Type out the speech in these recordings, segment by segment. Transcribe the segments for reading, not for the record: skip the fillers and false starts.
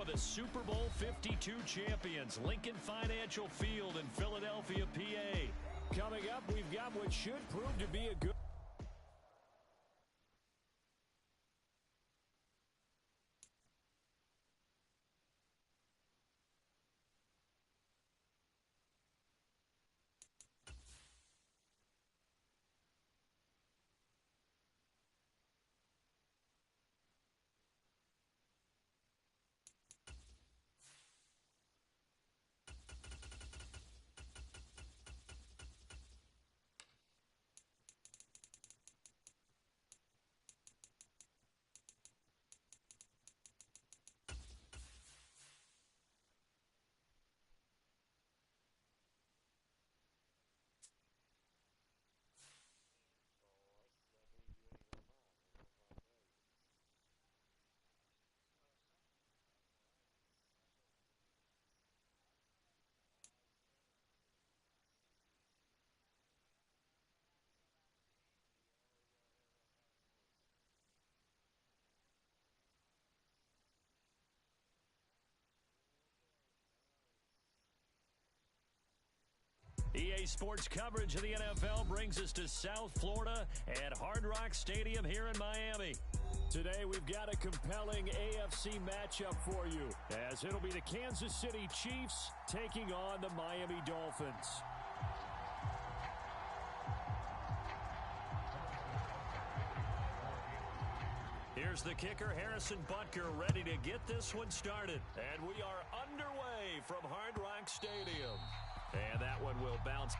are the Super Bowl 52 champions, Lincoln Financial Field in Philadelphia, PA. Coming up, we've got what should prove to be a good... EA Sports coverage of the NFL brings us to South Florida at Hard Rock Stadium here in Miami. Today we've got a compelling AFC matchup for you, as it'll be the Kansas City Chiefs taking on the Miami Dolphins. Here's the kicker, Harrison Butker, ready to get this one started. And we are underway from Hard Rock Stadium. And that one will bounce.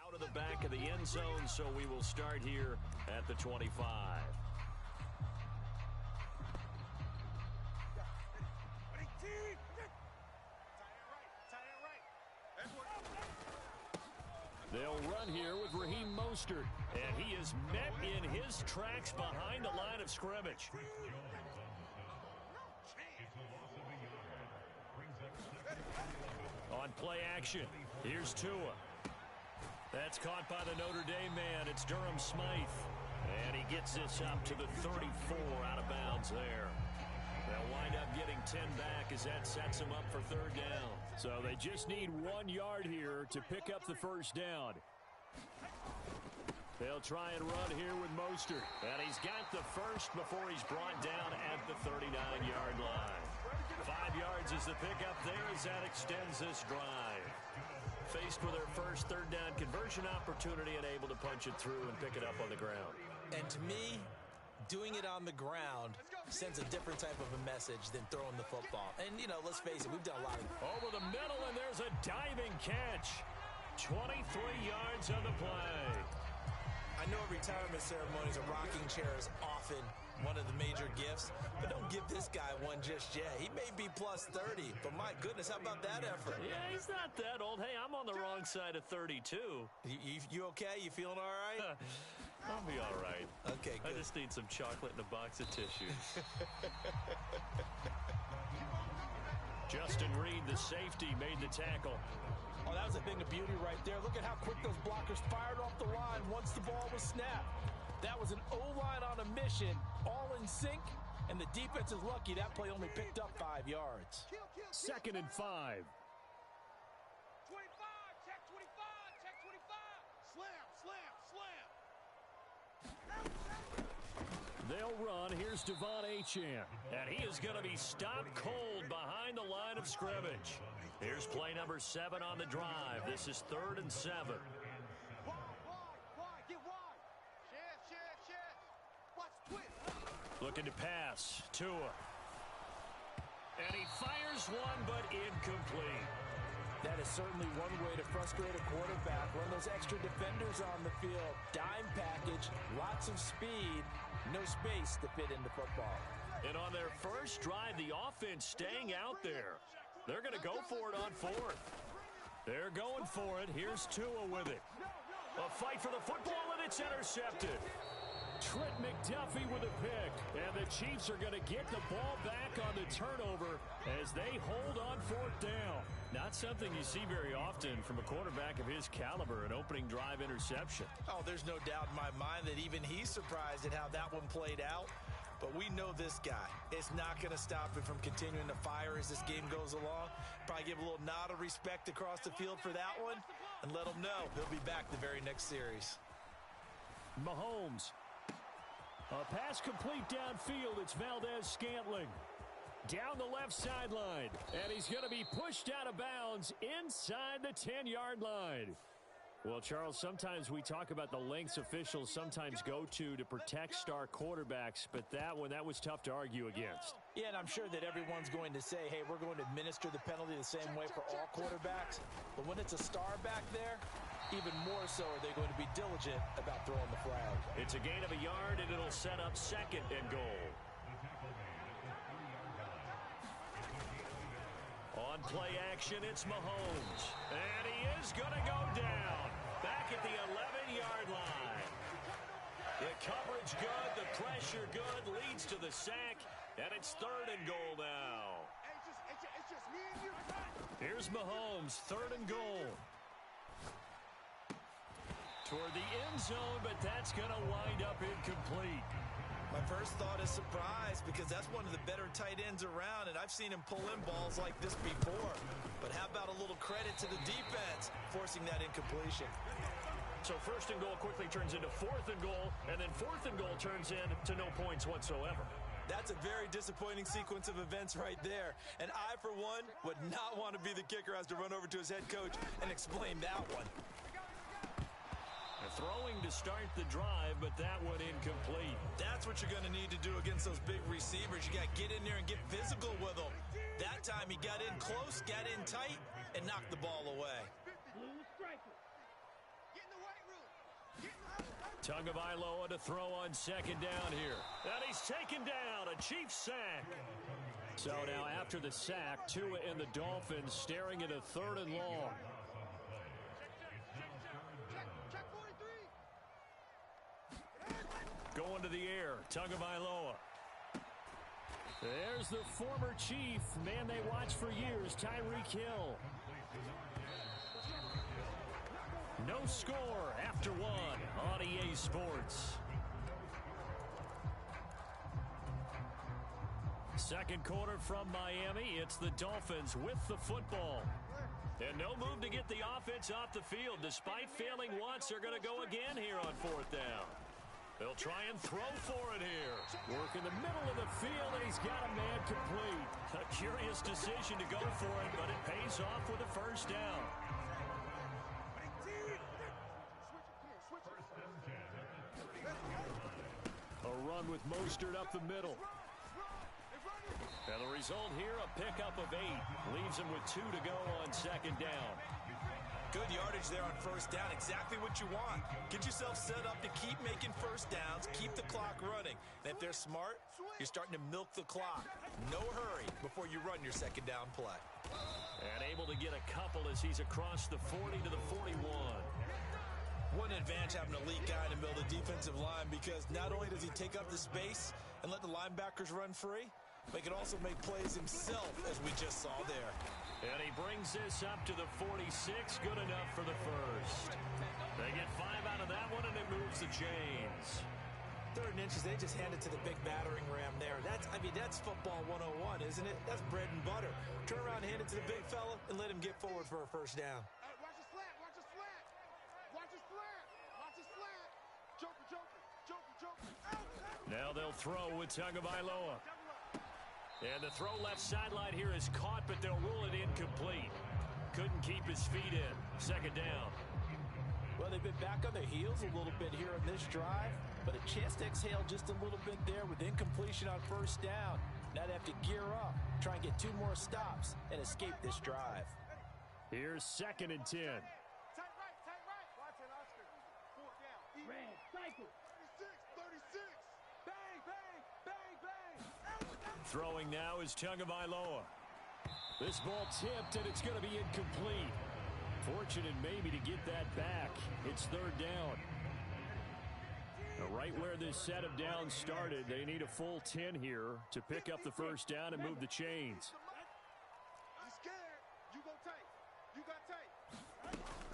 Out of the back of the end zone, so we will start here at the 25. They'll run here with Raheem Mostert, and he is met in his tracks behind the line of scrimmage. On play action, here's Tua. That's caught by the Notre Dame man. It's Durham Smythe. And he gets this up to the 34 out of bounds there. They'll wind up getting 10 back as that sets them up for third down. So they just need 1 yard here to pick up the first down. They'll try and run here with Mostert. And he's got the first before he's brought down at the 39-yard line. 5 yards is the pickup there as that extends this drive. Faced with their first third down conversion opportunity and able to punch it through and pick it up on the ground. And to me, doing it on the ground sends a different type of a message than throwing the football. And, you know, let's face it, we've done a lot of... Over the middle, and there's a diving catch. 23 yards on the play. I know at retirement ceremonies, a rocking chair is often one of the major gifts, but don't give this guy one just yet. He may be plus 30, but my goodness, how about that effort? Yeah, he's not that old. Hey, I'm on the wrong side of 32. You okay? You feeling all right? I'll be all right. Okay, good. I just need some chocolate and a box of tissue. Justin Reed, the safety, made the tackle. Oh, that was a thing of beauty right there. Look at how quick those blockers fired off the line once the ball was snapped. That was an O-line on a mission, all in sync, and the defense is lucky that play only picked up 5 yards. 2nd and 5. 25, check 25, check 25. Slam, slam, slam. They'll run. Here's Devon Achane. And he is going to be stopped cold behind the line of scrimmage. Here's play number 7 on the drive. This is 3rd and 7. Wide, get wide. Share. Watch twist. Looking to pass. Tua. And he fires one, but incomplete. That is certainly one way to frustrate a quarterback. Run those extra defenders on the field. Dime package, lots of speed. No space to fit into football. And on their first drive, the offense staying out there. They're going to go for it on fourth. They're going for it. Here's Tua with it. A fight for the football, and it's intercepted. Trent McDuffie with a pick. And the Chiefs are going to get the ball back on the turnover as they hold on fourth down. Not something you see very often from a quarterback of his caliber, an opening drive interception. Oh, there's no doubt in my mind that even he's surprised at how that one played out. But we know this guy. It's not going to stop him from continuing to fire as this game goes along. Probably give a little nod of respect across the field for that one and let him know he'll be back the very next series. Mahomes. A pass complete downfield. It's Valdez-Scantling. Down the left sideline. And he's going to be pushed out of bounds inside the 10-yard line. Well, Charles, sometimes we talk about the lengths officials sometimes go to protect star quarterbacks, but that was tough to argue against. Yeah, and I'm sure that everyone's going to say, hey, we're going to administer the penalty the same way for all quarterbacks. But when it's a star back there, even more so are they going to be diligent about throwing the flag. It's a gain of a yard, and it'll set up second and goal. On play action, it's Mahomes. And he is going to go down. Back at the 11-yard line. The coverage good, the pressure good, leads to the sack, and it's third and goal now. Here's Mahomes, third and goal. Toward the end zone, but that's going to wind up incomplete. My first thought is surprise because that's one of the better tight ends around, and I've seen him pull in balls like this before. But how about a little credit to the defense forcing that incompletion? So first and goal quickly turns into fourth and goal, and then fourth and goal turns into no points whatsoever. That's a very disappointing sequence of events right there. And I, for one, would not want to be the kicker who has to run over to his head coach and explain that one. Throwing to start the drive, but that one incomplete. That's what you're going to need to do against those big receivers. You got to get in there and get physical with them. That time he got in close, got in tight, and knocked the ball away. Tagovailoa to throw on second down here. And he's taken down, a Chiefs sack. So now after the sack, Tua and the Dolphins staring at a third and long. Going to the air, Tagovailoa. There's the former Chief, man they watched for years, Tyreek Hill. No score after one on EA Sports. Second quarter from Miami. It's the Dolphins with the football. And no move to get the offense off the field. Despite failing once, they're going to go again here on fourth down. They'll try and throw for it here. Work in the middle of the field, and he's got a man complete. A curious decision to go for it, but it pays off with a first down. A run with Mostert up the middle. And the result here, a pickup of 8. Leaves him with 2 to go on second down. Good yardage there on first down. Exactly what you want. Get yourself set up to keep making first downs, keep the clock running. And if they're smart, you're starting to milk the clock. No hurry before you run your second down play. And able to get a couple as he's across the 40 to the 41. What an advantage having an elite guy in the middle of the defensive line, because not only does he take up the space and let the linebackers run free, but he can also make plays himself, as we just saw there. And he brings this up to the 46. Good enough for the first. They get 5 out of that one, and it moves the chains. Third and inches, they just hand it to the big battering ram there. That's football 101, isn't it? That's bread and butter. Turn around and hand it to the big fella and let him get forward for a first down. Watch his flat. Watch his flat. Watch his flat. Watch his flat. Joker, joker, joker, joker. Now they'll throw with Tagovailoa. And the throw left sideline here is caught, but they'll rule it incomplete. Couldn't keep his feet in. Second down. Well, they've been back on their heels a little bit here in this drive, but a chance to exhale just a little bit there with incompletion on first down. Now they have to gear up, try and get 2 more stops, and escape this drive. Here's second and 10. Tight right, tight right. Watch it, Oscar. 4th down. Red, cycle. 36, 36. Throwing now is Tagovailoa. This ball tipped, and it's going to be incomplete. Fortunate maybe to get that back. It's third down. Right where this set of downs started, they need a full 10 here to pick up the first down and move the chains.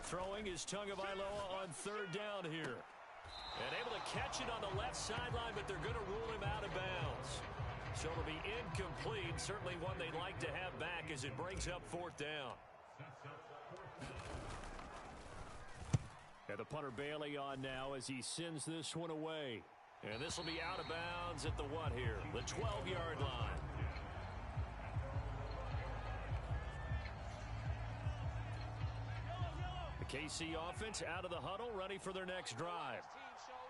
Throwing is Tagovailoa on third down here. And able to catch it on the left sideline, but they're going to rule him out of bounds. So it'll be incomplete. Certainly one they'd like to have back as it brings up fourth down. And the punter Bailey on now as he sends this one away. And this will be out of bounds at the what here? The 12-yard line. The KC offense out of the huddle, ready for their next drive.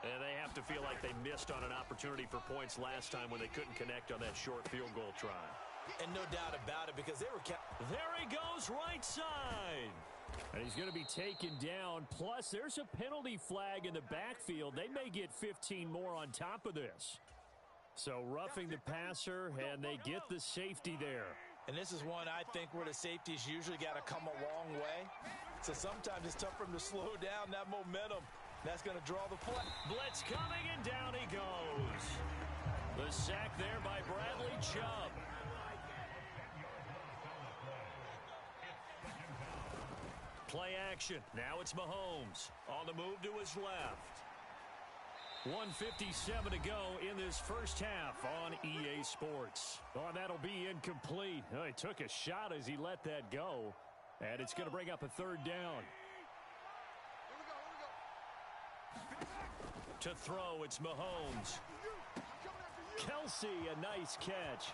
And they have to feel like they missed on an opportunity for points last time when they couldn't connect on that short field goal try. And no doubt about it, because they were there he goes, right side. And he's going to be taken down. Plus, there's a penalty flag in the backfield. They may get 15 more on top of this. So roughing the passer, and they get the safety there. And this is one I think where the safeties usually got to come a long way. So sometimes it's tough for them to slow down that momentum. That's going to draw the play. Blitz coming, and down he goes. The sack there by Bradley Chubb. Play action. Now it's Mahomes on the move to his left. 1:57 to go in this first half on EA Sports. Oh, that'll be incomplete. Oh, he took a shot as he let that go. And it's going to bring up a third down. To throw, it's Mahomes. Kelsey, a nice catch.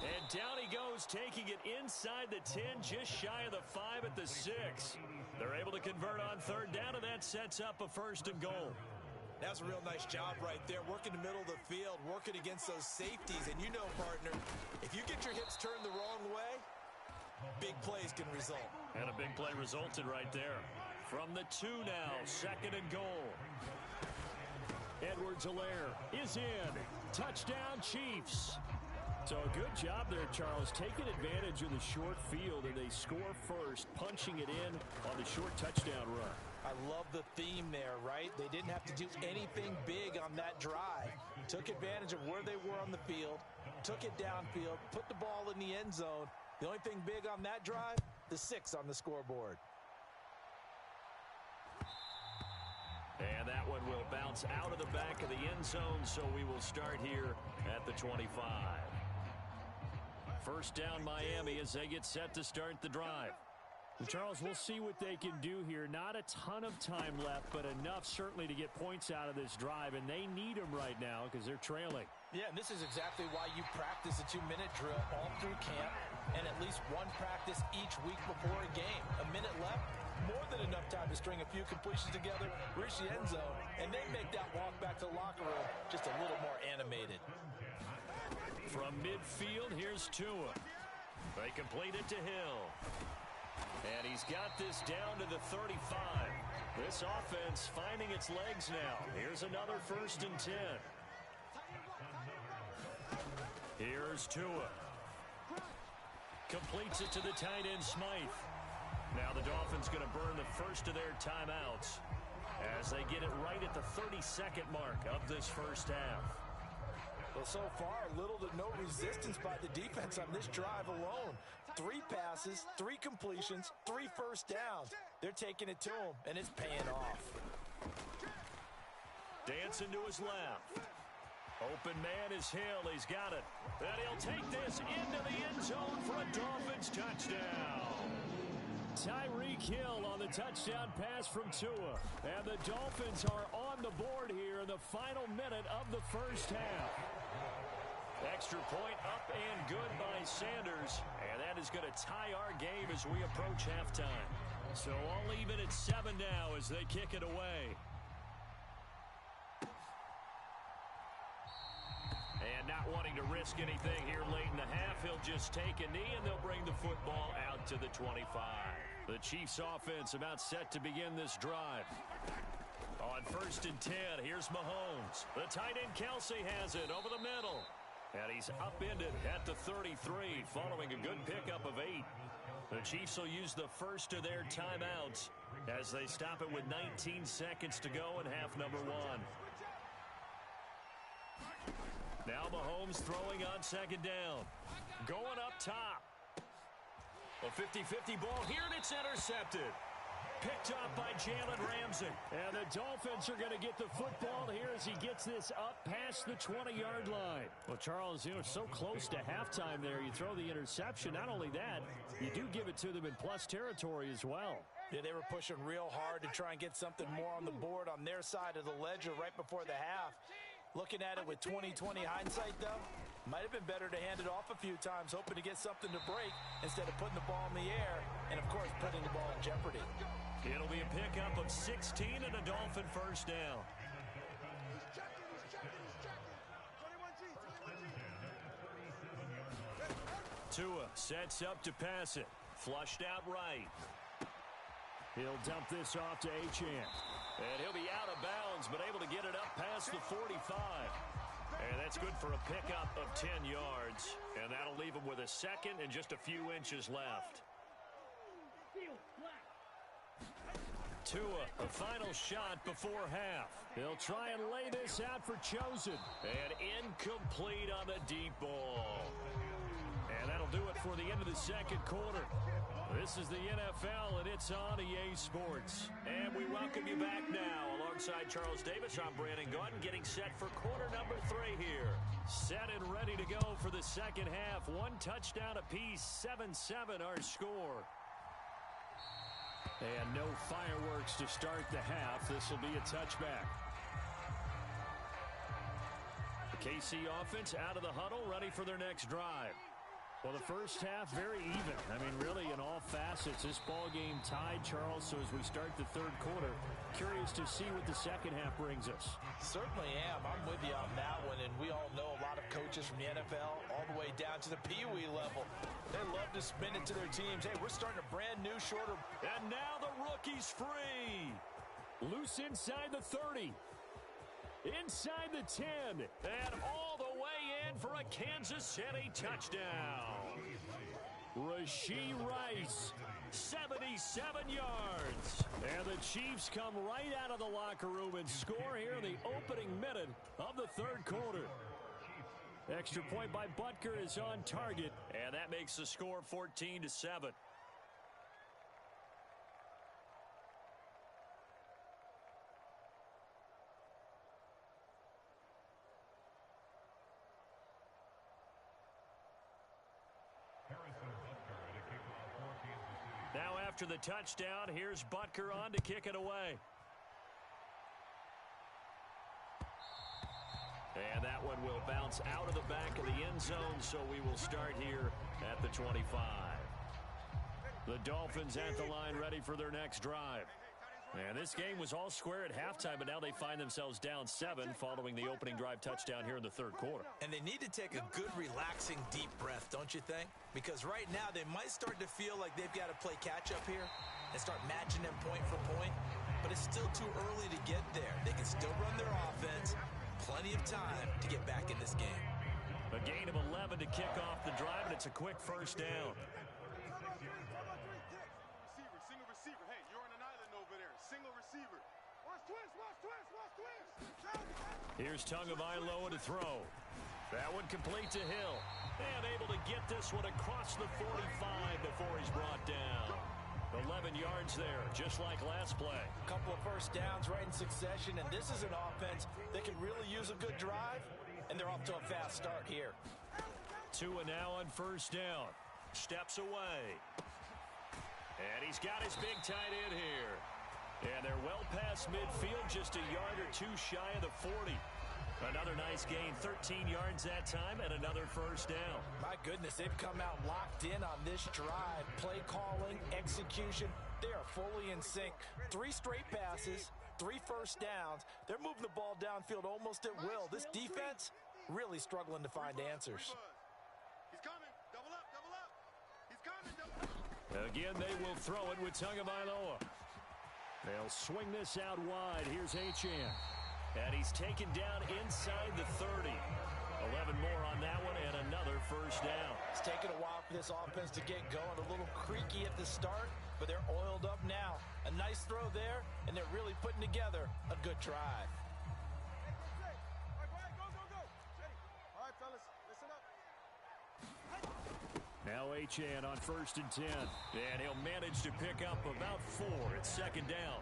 And down he goes, taking it inside the 10, just shy of the 5 at the 6. They're able to convert on third down, and that sets up a first and goal. That's a real nice job right there, working the middle of the field, working against those safeties. And you know, partner, if you get your hips turned the wrong way, big plays can result. And a big play resulted right there. From the 2 now, second and goal. Edwards-Helaire is in. Touchdown, Chiefs. So a good job there, Charles, taking advantage of the short field, and they score first, punching it in on the short touchdown run. I love the theme there, right? They didn't have to do anything big on that drive. Took advantage of where they were on the field, took it downfield, put the ball in the end zone. The only thing big on that drive, the 6 on the scoreboard. And that one will bounce out of the back of the end zone, so we will start here at the 25. First down, Miami, as they get set to start the drive. And Charles, we'll see what they can do here. Not a ton of time left, but enough certainly to get points out of this drive, and they need them right now because they're trailing. Yeah, and this is exactly why you practice a 2-minute drill all through camp and at least one practice each week before a game. A minute left, more than enough time to string a few completions together, reach the end zone, and then make that walk back to the locker room just a little more animated. From midfield, here's Tua. They complete it to Hill. And he's got this down to the 35. This offense finding its legs now. Here's another first and 10. Here's Tua. Completes it to the tight end, Smythe. Now the Dolphins going to burn the first of their timeouts as they get it right at the 32nd mark of this first half. Well, so far, little to no resistance by the defense on this drive alone. 3 passes, 3 completions, 3 first downs. They're taking it to him, and it's paying off. Dancing to his left. Open man is Hill. He's got it. And he'll take this into the end zone for a Dolphins touchdown. Tyreek Hill on the touchdown pass from Tua. And the Dolphins are on the board here in the final minute of the first half. Extra point up and good by Sanders. And that is going to tie our game as we approach halftime. So all even at 7 now as they kick it away. And not wanting to risk anything here late in the half, he'll just take a knee and they'll bring the football out to the 25. The Chiefs offense about set to begin this drive. On 1st and 10, here's Mahomes. The tight end Kelsey has it over the middle. And he's upended at the 33 following a good pickup of 8. The Chiefs will use the first of their timeouts as they stop it with 19 seconds to go in half number 1. Now Mahomes throwing on 2nd down. Going up top. A 50-50 ball here, and it's intercepted. Picked up by Jalen Ramsey. And the Dolphins are going to get the football here as he gets this up past the 20-yard line. Well, Charles, so close to halftime there. You throw the interception. Not only that, you do give it to them in plus territory as well. Yeah, they were pushing real hard to try and get something more on the board on their side of the ledger right before the half. Looking at it with 20/20 hindsight, though, might have been better to hand it off a few times, hoping to get something to break instead of putting the ball in the air and, of course, putting the ball in jeopardy. It'll be a pickup of 16 and a Dolphin first down. He's checking. 21G. Tua sets up to pass it. Flushed out right. He'll dump this off to Achane. And he'll be out of bounds, but able to get it up past the 45. And that's good for a pickup of 10 yards. And that'll leave him with a second and just a few inches left. Tua, the final shot before half. He'll try and lay this out for Chosen. And incomplete on the deep ball. And that'll do it for the end of the second quarter. This is the NFL, and it's on EA Sports. And we welcome you back now. Alongside Charles Davis, I'm Brandon Gaudin, getting set for quarter number 3 here. Set and ready to go for the second half. 1 touchdown apiece, 7-7 our score. And no fireworks to start the half. This will be a touchback. The KC offense out of the huddle, ready for their next drive. Well, the first half, very even. I mean, really, in all facets, this ball game tied, Charles. So as we start the third quarter, curious to see what the second half brings us. Certainly am. I'm with you on that one. And we all know a lot of coaches from the NFL all the way down to the Pee Wee level. They love to spin it to their teams. Hey, we're starting a brand new, shorter. And now the rookie's free. Loose inside the 30. Inside the 10. And all the way in for a Kansas City touchdown. Rashee Rice, 77 yards. And the Chiefs come right out of the locker room and score here in the opening minute of the third quarter. Extra point by Butker is on target. And that makes the score 14-7. Now after the touchdown, here's Butker on to kick it away. And that one will bounce out of the back of the end zone, so we will start here at the 25. The Dolphins at the line, ready for their next drive. And this game was all square at halftime, but now they find themselves down 7 following the opening drive touchdown here in the third quarter. And they need to take a good, relaxing, deep breath, don't you think? Because right now they might start to feel like they've got to play catch-up here and start matching them point for point. But it's still too early to get there. They can still run their offense. Plenty of time to get back in this game. A gain of 11 to kick off the drive, and it's a quick first down. Single receiver. Hey, you're on an island over there. Single receiver. Watch twist. Here's Tagovailoa to throw. That one complete to Hill. And able to get this one across the 45 before he's brought down. 11 yards there, just like last play. A couple of first downs right in succession, and this is an offense that can really use a good drive, and they're off to a fast start here. Tua now on first down. Steps away. And he's got his big tight end here. And they're well past midfield, just a yard or two shy of the 40. Another nice gain, 13 yards that time, and another first down. My goodness, they've come out locked in on this drive. Play calling, execution, they are fully in sync. 3 straight passes, 3 first downs. They're moving the ball downfield almost at will. This defense really struggling to find answers. He's coming. Double up. He's coming. Double up. Again, they will throw it with Tagovailoa. They'll swing this out wide. Here's Achane. And he's taken down inside the 30. 11 more on that one and another first down. It's taken a while for this offense to get going. A little creaky at the start, but they're oiled up now. A nice throw there, and they're really putting together a good drive. All right, fellas, listen up. Now Achane on 1st and 10. And he'll manage to pick up about 4. It's second down.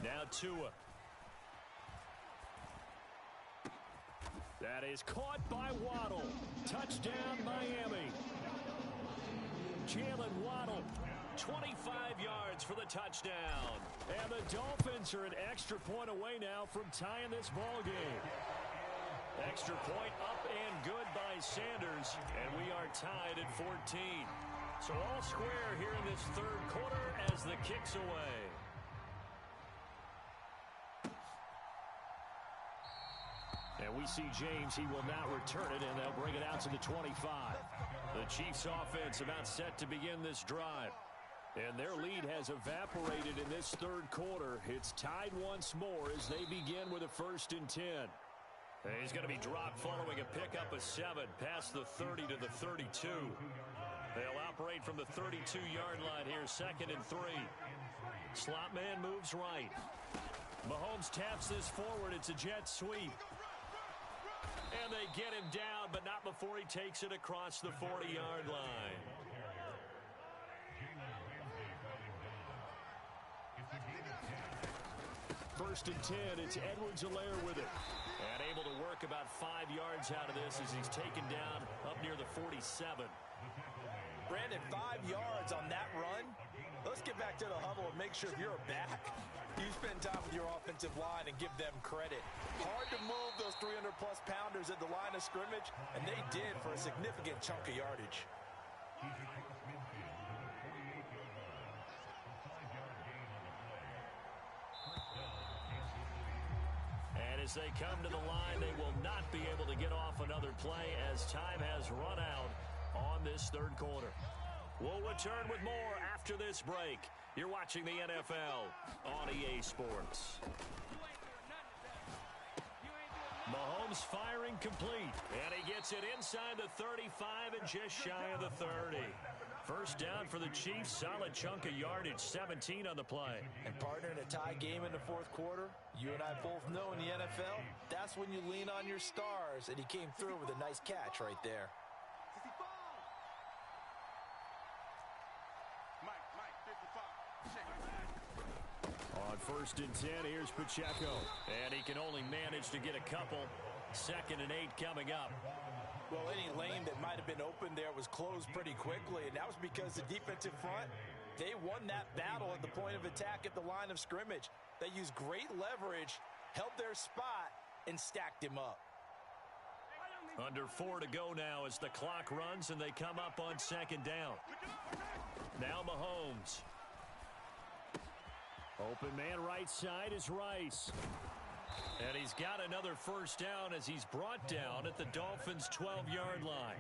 Now Tua. That is caught by Waddle. Touchdown, Miami. Jalen Waddle, 25 yards for the touchdown. And the Dolphins are an extra point away now from tying this ball game. Extra point up and good by Sanders, and we are tied at 14. So all square here in this third quarter as the kick's away. And we see James. He will not return it, and they'll bring it out to the 25. The Chiefs offense about set to begin this drive. And their lead has evaporated in this third quarter. It's tied once more as they begin with a 1st and 10. And he's going to be dropped following a pickup of 7 past the 30 to the 32. They'll operate from the 32-yard line here, 2nd and 3. Slot man moves right. Mahomes taps this forward. It's a jet sweep. And they get him down, but not before he takes it across the 40-yard line. First and 10, it's Edwards-Helaire with it. And able to work about 5 yards out of this as he's taken down up near the 47. Brandon, 5 yards on that run. Let's get back to the huddle and make sure if you're a back, you spend time with your offensive line and give them credit. Hard to move those 300-plus pounders at the line of scrimmage, and they did for a significant chunk of yardage. And as they come to the line, they will not be able to get off another play as time has run out on this third quarter. We'll return with more after this break. You're watching the NFL on EA Sports. Mahomes firing complete, and he gets it inside the 35 and just shy of the 30. First down for the Chiefs, solid chunk of yardage, 17 on the play. And partner, in a tie game in the fourth quarter, you and I both know in the NFL, that's when you lean on your stars, and he came through with a nice catch right there. On 1st and 10, here's Pacheco. And he can only manage to get a couple. 2nd and 8 coming up. Well, any lane that might have been open there was closed pretty quickly, and that was because the defensive front, they won that battle at the point of attack at the line of scrimmage. They used great leverage, held their spot, and stacked him up. Under 4 to go now as the clock runs and they come up on 2nd down. Now Mahomes. Open man right side is Rice. And he's got another first down as he's brought down at the Dolphins' 12-yard line.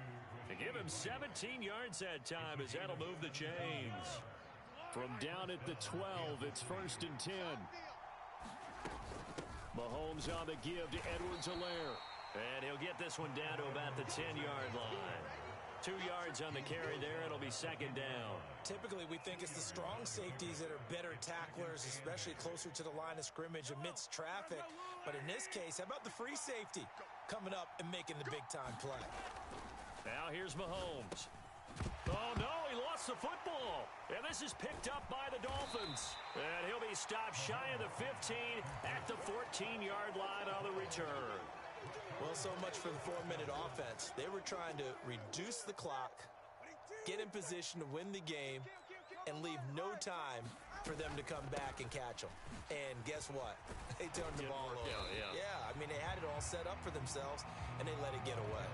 To give him 17 yards that time as that'll move the chains. From down at the 12, it's 1st and 10. Mahomes on the give to Edwards-Helaire. And he'll get this one down to about the 10-yard line. 2 yards on the carry there. It'll be 2nd down. Typically, we think it's the strong safeties that are better tacklers, especially closer to the line of scrimmage amidst traffic. But in this case, how about the free safety coming up and making the big-time play? Now here's Mahomes. Oh, no, he lost the football. And this is picked up by the Dolphins. And he'll be stopped shy of the 15 at the 14-yard line on the return. Well, so much for the 4-minute offense. They were trying to reduce the clock, get in position to win the game, and leave no time for them to come back and catch them. And guess what? They turned the ball over. Yeah, I mean, they had it all set up for themselves, and they let it get away.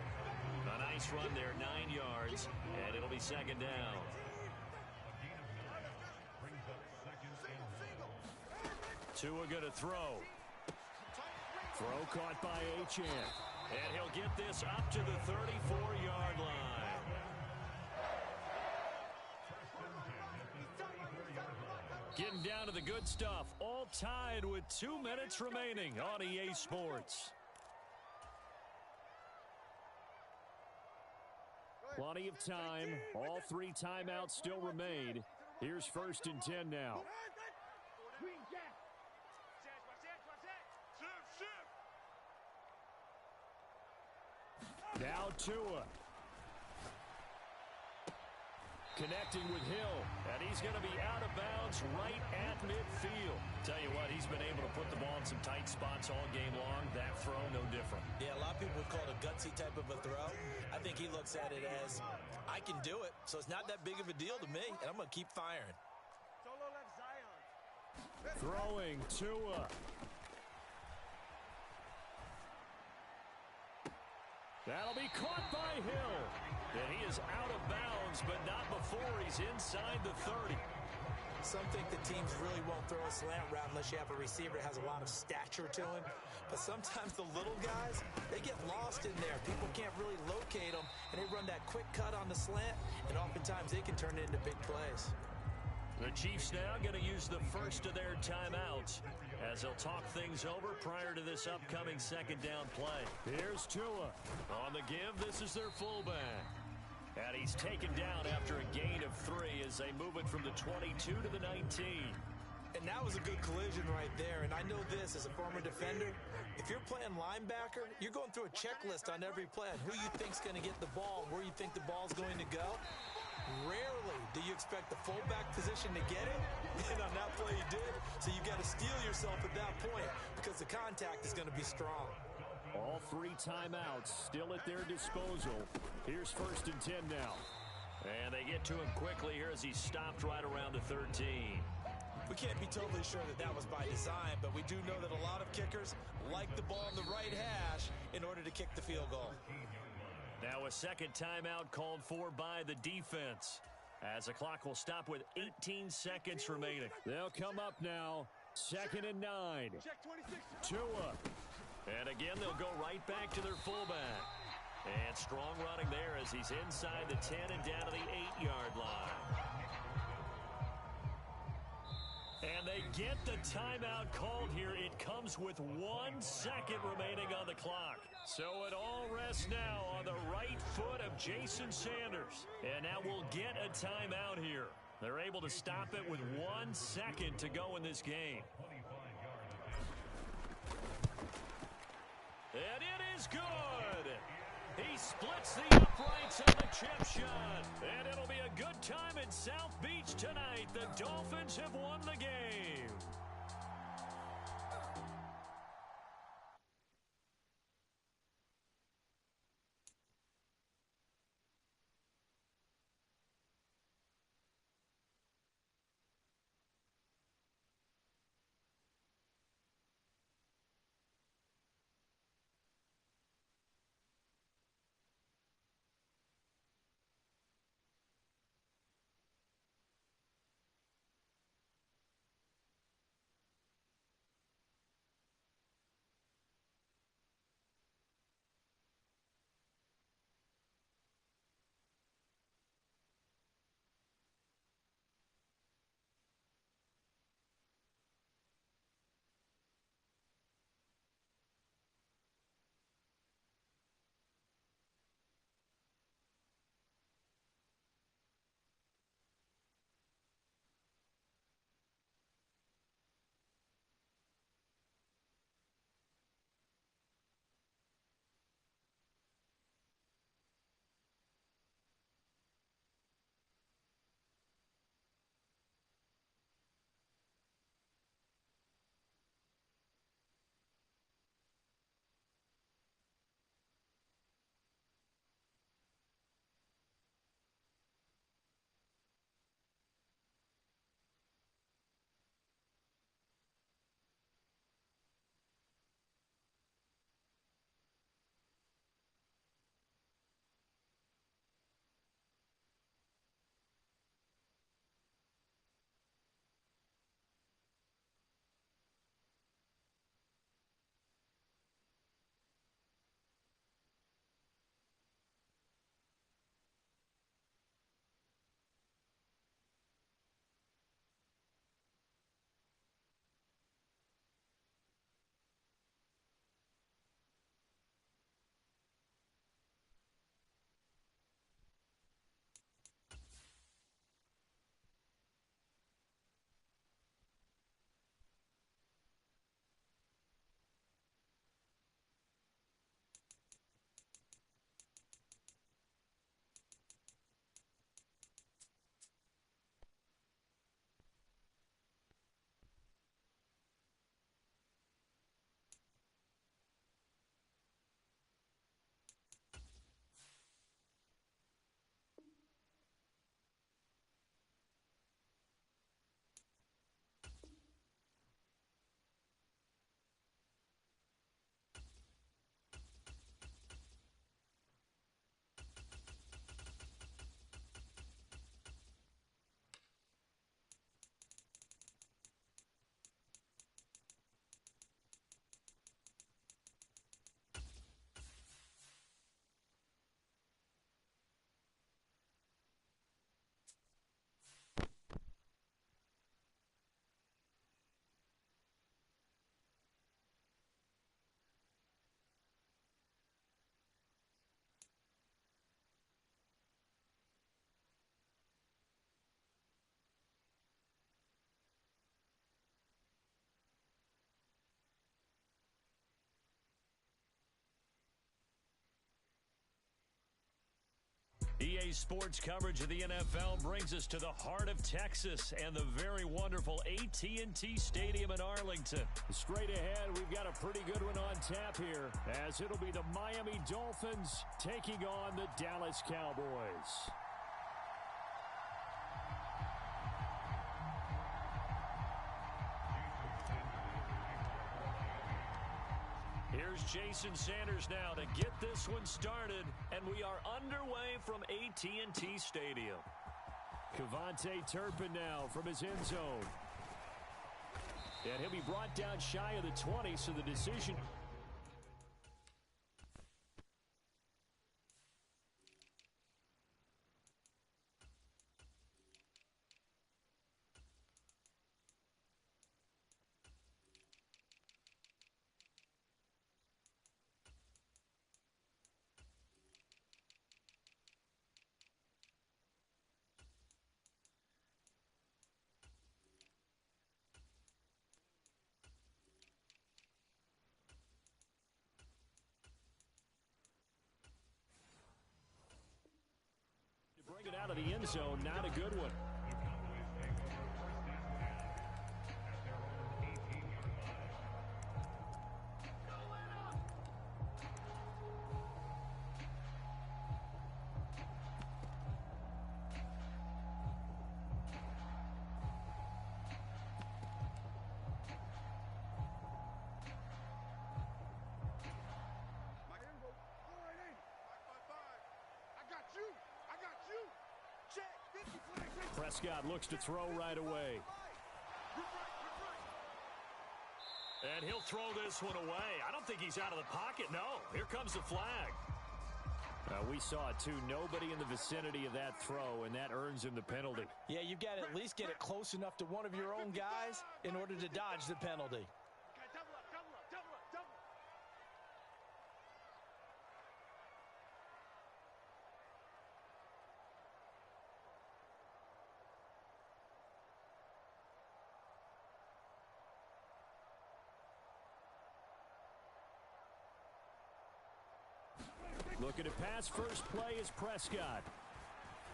A nice run there, 9 yards, and it'll be 2nd down. Tua going to throw. Throw caught by Achane. And he'll get this up to the 34-yard line. Getting down to the good stuff. All tied with 2 minutes remaining on EA Sports. Plenty of time. All 3 timeouts still remain. Here's 1st and 10 now. Now Tua. Connecting with Hill, and he's going to be out of bounds right at midfield. Tell you what, he's been able to put the ball in some tight spots all game long. That throw, no different. Yeah, a lot of people would call it a gutsy type of a throw. I think he looks at it as, I can do it, so it's not that big of a deal to me, and I'm going to keep firing. Throwing Tua. That'll be caught by Hill. And he is out of bounds, but not before he's inside the 30. Some think the teams really won't throw a slant route unless you have a receiver that has a lot of stature to him. But sometimes the little guys, they get lost in there. People can't really locate them, and they run that quick cut on the slant, and oftentimes they can turn it into big plays. The Chiefs now going to use the first of their timeouts as they'll talk things over prior to this upcoming 2nd down play. Here's Tua. On the give, this is their fullback. And he's taken down after a gain of 3 as they move it from the 22 to the 19. And that was a good collision right there. And I know this as a former defender. If you're playing linebacker, you're going through a checklist on every play on who you think's going to get the ball, where you think the ball's going to go. Rarely do you expect the fullback position to get it, and on that play he did. So you got to steel yourself at that point because the contact is going to be strong. All 3 timeouts still at their disposal. Here's 1st and 10 now. And they get to him quickly here as he's stopped right around the 13. We can't be totally sure that that was by design, but we do know that a lot of kickers like the ball on the right hash in order to kick the field goal. Now a 2nd timeout called for by the defense as the clock will stop with 18 seconds remaining. They'll come up now. 2nd and 9. Tua. And again, they'll go right back to their fullback. And strong running there as he's inside the 10 and down to the 8-yard line. And they get the timeout called here. It comes with 1 second remaining on the clock. So it all rests now on the right foot of Jason Sanders. And now we'll get a timeout here. They're able to stop it with 1 second to go in this game. And it is good. He splits the uprights on the chip shot. And it'll be a good time in South Beach tonight. The Dolphins have won the game. EA Sports coverage of the NFL brings us to the heart of Texas and the very wonderful AT&T Stadium in Arlington. Straight ahead, we've got a pretty good one on tap here, as it'll be the Miami Dolphins taking on the Dallas Cowboys. Here's Jason Sanders now to get this one started, and we are underway from AT&T Stadium. Kevontae Turpin now from his end zone. And he'll be brought down shy of the 20, so the decision... Bring it out of the end zone, not a good one. Prescott looks to throw right away. And he'll throw this one away. I don't think he's out of the pocket. No, here comes the flag. We saw it, too. Nobody in the vicinity of that throw, and that earns him the penalty. Yeah, you've got to at least get it close enough to one of your own guys in order to dodge the penalty. Looking to pass first play is Prescott.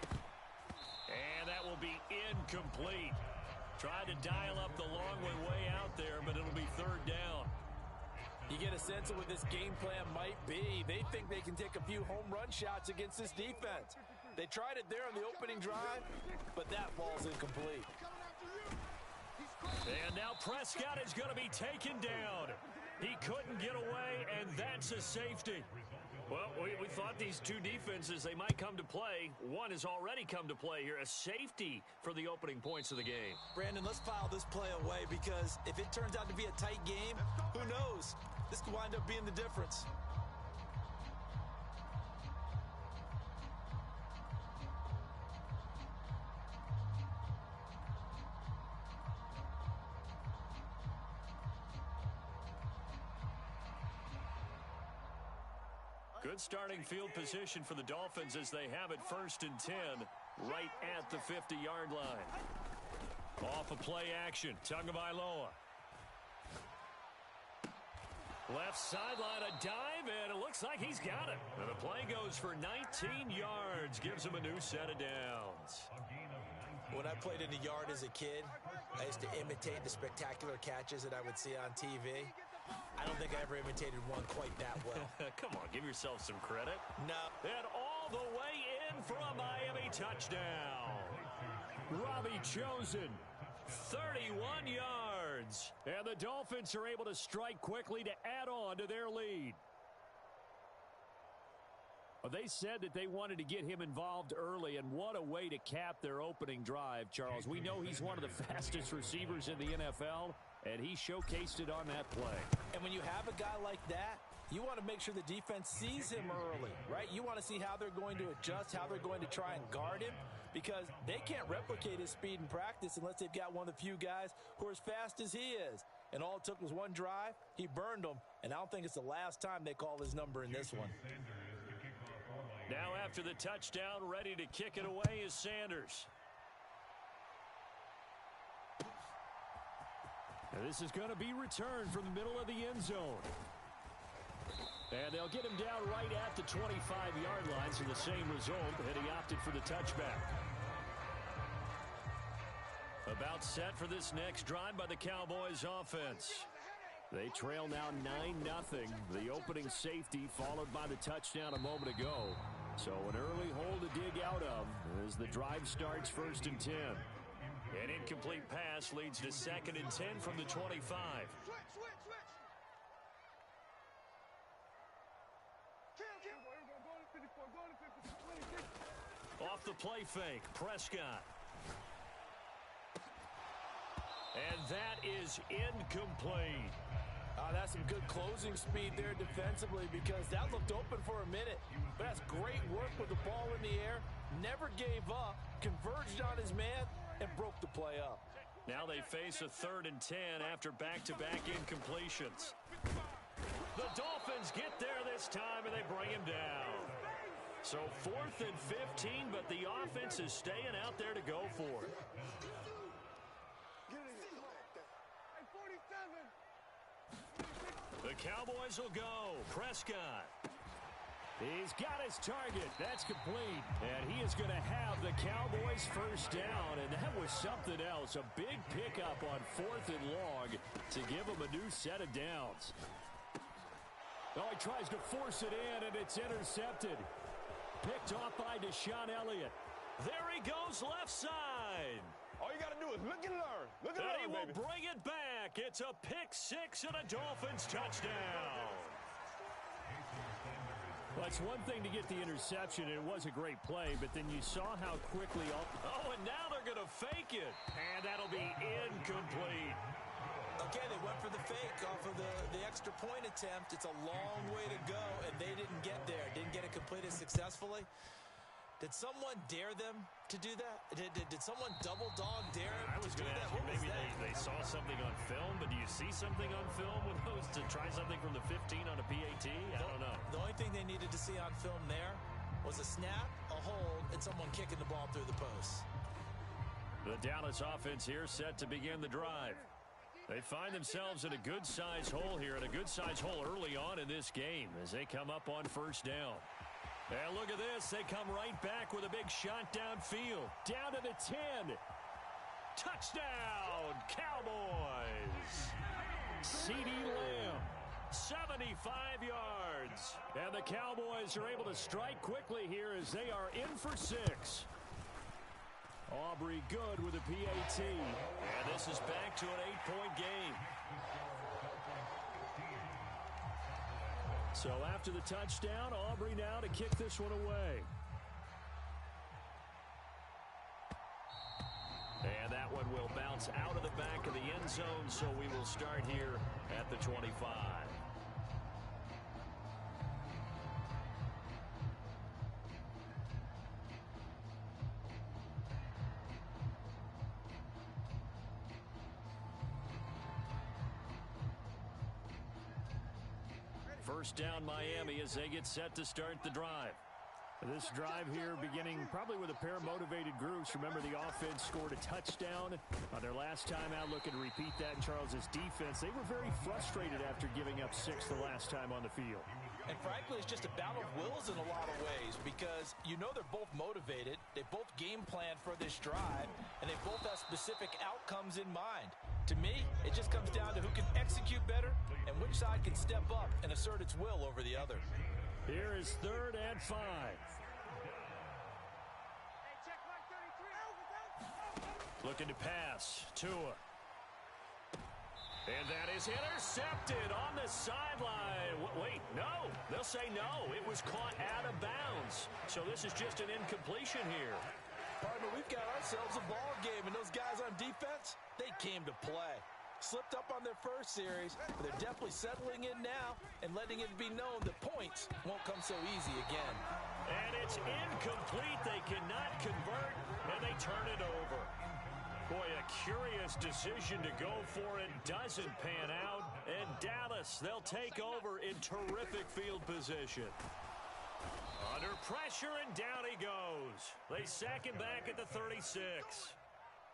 And that will be incomplete. Tried to dial up the long way out there, but it'll be third down. You get a sense of what this game plan might be. They think they can take a few home run shots against this defense. They tried it there on the opening drive, but that ball's incomplete. And now Prescott is going to be taken down. He couldn't get away, and that's a safety. Well, we thought these two defenses, they might come to play. One has already come to play here, a safety for the opening points of the game. Brandon, let's file this play away because if it turns out to be a tight game, who knows? This could wind up being the difference. Good starting field position for the Dolphins as they have it 1st and 10 right at the 50-yard line. Off of play action, Tagovailoa. Left sideline, a dive, and it looks like he's got it. And the play goes for 19 yards, gives him a new set of downs. When I played in the yard as a kid, I used to imitate the spectacular catches that I would see on TV. I don't think I ever imitated one quite that well. Come on, give yourself some credit. No. And all the way in for a Miami touchdown. Robbie Chosen, 31 yards. And the Dolphins are able to strike quickly to add on to their lead. Well, they said that they wanted to get him involved early, and what a way to cap their opening drive, Charles. We know he's one of the fastest receivers in the NFL, and he showcased it on that play. And when you have a guy like that, you want to make sure the defense sees him early, right? You want to see how they're going to adjust, how they're going to try and guard him, because they can't replicate his speed in practice unless they've got one of the few guys who are as fast as he is. And all it took was one drive. He burned them, and I don't think it's the last time they call his number in this one. Now after the touchdown, ready to kick it away is Sanders. Now this is going to be returned from the middle of the end zone. And they'll get him down right at the 25-yard line, so the same result, and he opted for the touchback. About set for this next drive by the Cowboys offense. They trail now 9-0. The opening safety followed by the touchdown a moment ago. So an early hole to dig out of as the drive starts 1st and 10. An incomplete pass leads to 2nd and 10 from the 25. Switch. Off the play fake, Prescott. And that is incomplete. That's some good closing speed there defensively because that looked open for a minute. But that's great work with the ball in the air. Never gave up, converged on his man, and broke the play up. Now they face a 3rd and 10 after back-to-back incompletions. The Dolphins get there this time, and they bring him down. So 4th and 15, but the offense is staying out there to go for it. The Cowboys will go. Prescott. He's got his target. That's complete. And he is going to have the Cowboys first down. And that was something else. A big pickup on 4th and long to give him a new set of downs. Oh, he tries to force it in, and it's intercepted. Picked off by Deshaun Elliott. There he goes left side. All you got to do is look and learn. Look and And learn, he will baby. bring it back. It's a pick-6 and a Dolphins touchdown. Well, it's one thing to get the interception. It was a great play, but then you saw how quickly... Oh, and now they're going to fake it. And that'll be incomplete. Okay, they went for the fake off of the extra point attempt. It's a long way to go, and they didn't get there. Didn't get it completed successfully. Did someone dare them to do that? Did someone double dog dare them I was to do going to that? ask you, What was maybe that? they saw something on film, but do you see something on film with those to try something from the 15 on a PAT? I don't know. The only thing they needed to see on film there was a snap, a hold, and someone kicking the ball through the post. The Dallas offense here set to begin the drive. They find themselves in a good-sized hole here, and a good-sized hole early on in this game as they come up on 1st down. And look at this. They come right back with a big shot downfield. Down to the 10. Touchdown, Cowboys. CeeDee Lamb, 75 yards. And the Cowboys are able to strike quickly here as they are in for 6. Aubrey good with a PAT. And this is back to an 8-point game. So after the touchdown, Aubrey now to kick this one away. And that one will bounce out of the back of the end zone, so we will start here at the 25. First down Miami as they get set to start the drive. This drive here beginning probably with a pair of motivated groups. Remember, the offense scored a touchdown on their last time out. Looking to repeat that in Charles's defense. They were very frustrated after giving up 6 the last time on the field. And frankly, it's just a battle of wills in a lot of ways because you know they're both motivated. They both game plan for this drive, and they both have specific outcomes in mind. To me, it just comes down to who can execute better and which side can step up and assert its will over the other. Here is 3rd and 5. Looking to pass. Tua. And that is intercepted on the sideline. Wait, no. They'll say no. It was caught out of bounds. So this is just an incompletion here. Partner, we've got ourselves a ball game, and those guys on defense, they came to play. Slipped up on their first series, but they're definitely settling in now and letting it be known that points won't come so easy again. And it's incomplete. They cannot convert, and they turn it over. Boy, a curious decision to go for it. Doesn't pan out. And Dallas, they'll take over in terrific field position. Under pressure, and down he goes. They sack him back at the 36.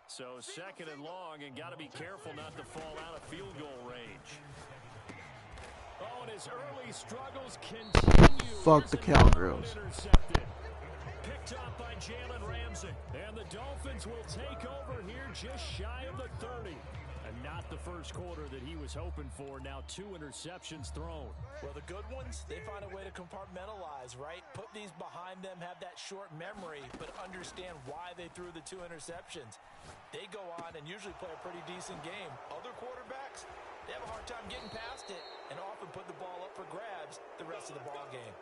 So 2nd and long, and got to be careful not to fall out of field goal range. Oh, Oh, and his early struggles continue. Fuck the Cowgirls. Picked up by Jalen Ramsey. And the Dolphins will take over here just shy of the 30. And not the first quarter that he was hoping for. Now 2 interceptions thrown. Well, the good ones, they find a way to compartmentalize, right? Put these behind them, have that short memory, but understand why they threw the 2 interceptions. They go on and usually play a pretty decent game. Other quarterbacks, they have a hard time getting past it and often put the ball up for grabs the rest of the ball game.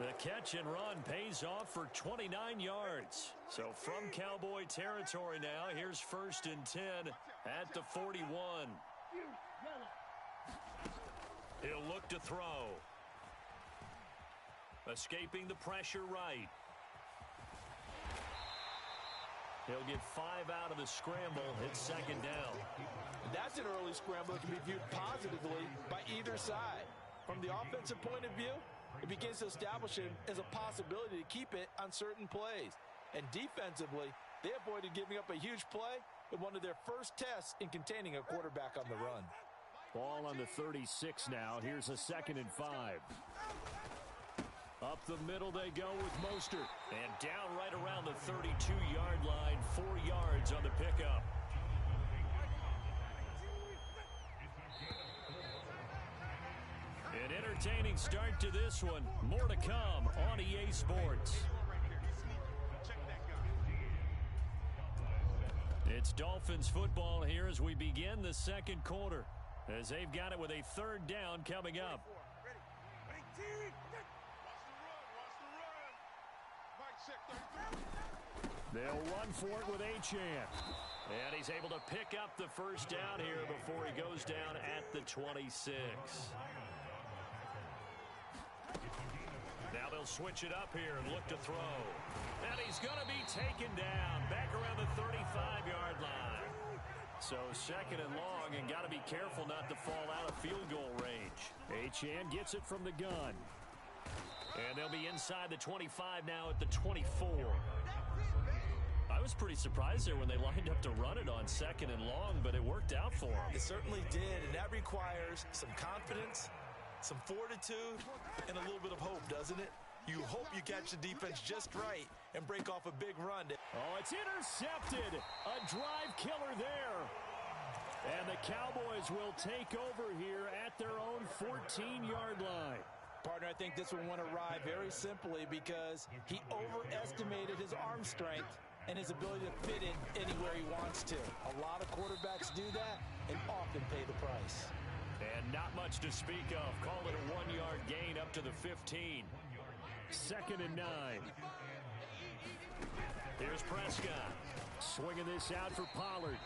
The catch and run pays off for 29 yards. So from Cowboy territory now, here's 1st and 10 at the 41. He'll look to throw. Escaping the pressure right. He'll get 5 out of the scramble. It's 2nd down. That's an early scramble that can be viewed positively by either side. From the offensive point of view, it begins to establish him as a possibility to keep it on certain plays. And defensively, they avoided giving up a huge play in one of their first tests in containing a quarterback on the run. Ball on the 36 now. Here's a 2nd and 5. Up the middle they go with Mostert. And down right around the 32-yard line. 4 yards on the pickup. An entertaining start to this one. More to come on EA Sports. It's Dolphins football here as we begin the 2nd quarter. As they've got it with a 3rd down coming up. They'll run for it with Achane. And he's able to pick up the 1st down here before he goes down at the 26. Now they'll switch it up here and look to throw. And he's going to be taken down back around the 35-yard line. So 2nd and long, and got to be careful not to fall out of field goal range. Achane gets it from the gun. And they'll be inside the 25 now at the 24. I was pretty surprised there when they lined up to run it on 2nd and long, but it worked out for them. It certainly did, and that requires some confidence, some fortitude, and a little bit of hope, doesn't it? You hope you catch the defense just right and break off a big run. Oh, it's intercepted. A drive killer there. And the Cowboys will take over here at their own 14-yard line. Partner, I think this one went awry very simply because he overestimated his arm strength and his ability to fit in anywhere he wants to. A lot of quarterbacks do that and often pay the price. And not much to speak of. Call it a 1-yard gain up to the 15. 2nd and 9. Here's Prescott. Swinging this out for Pollard.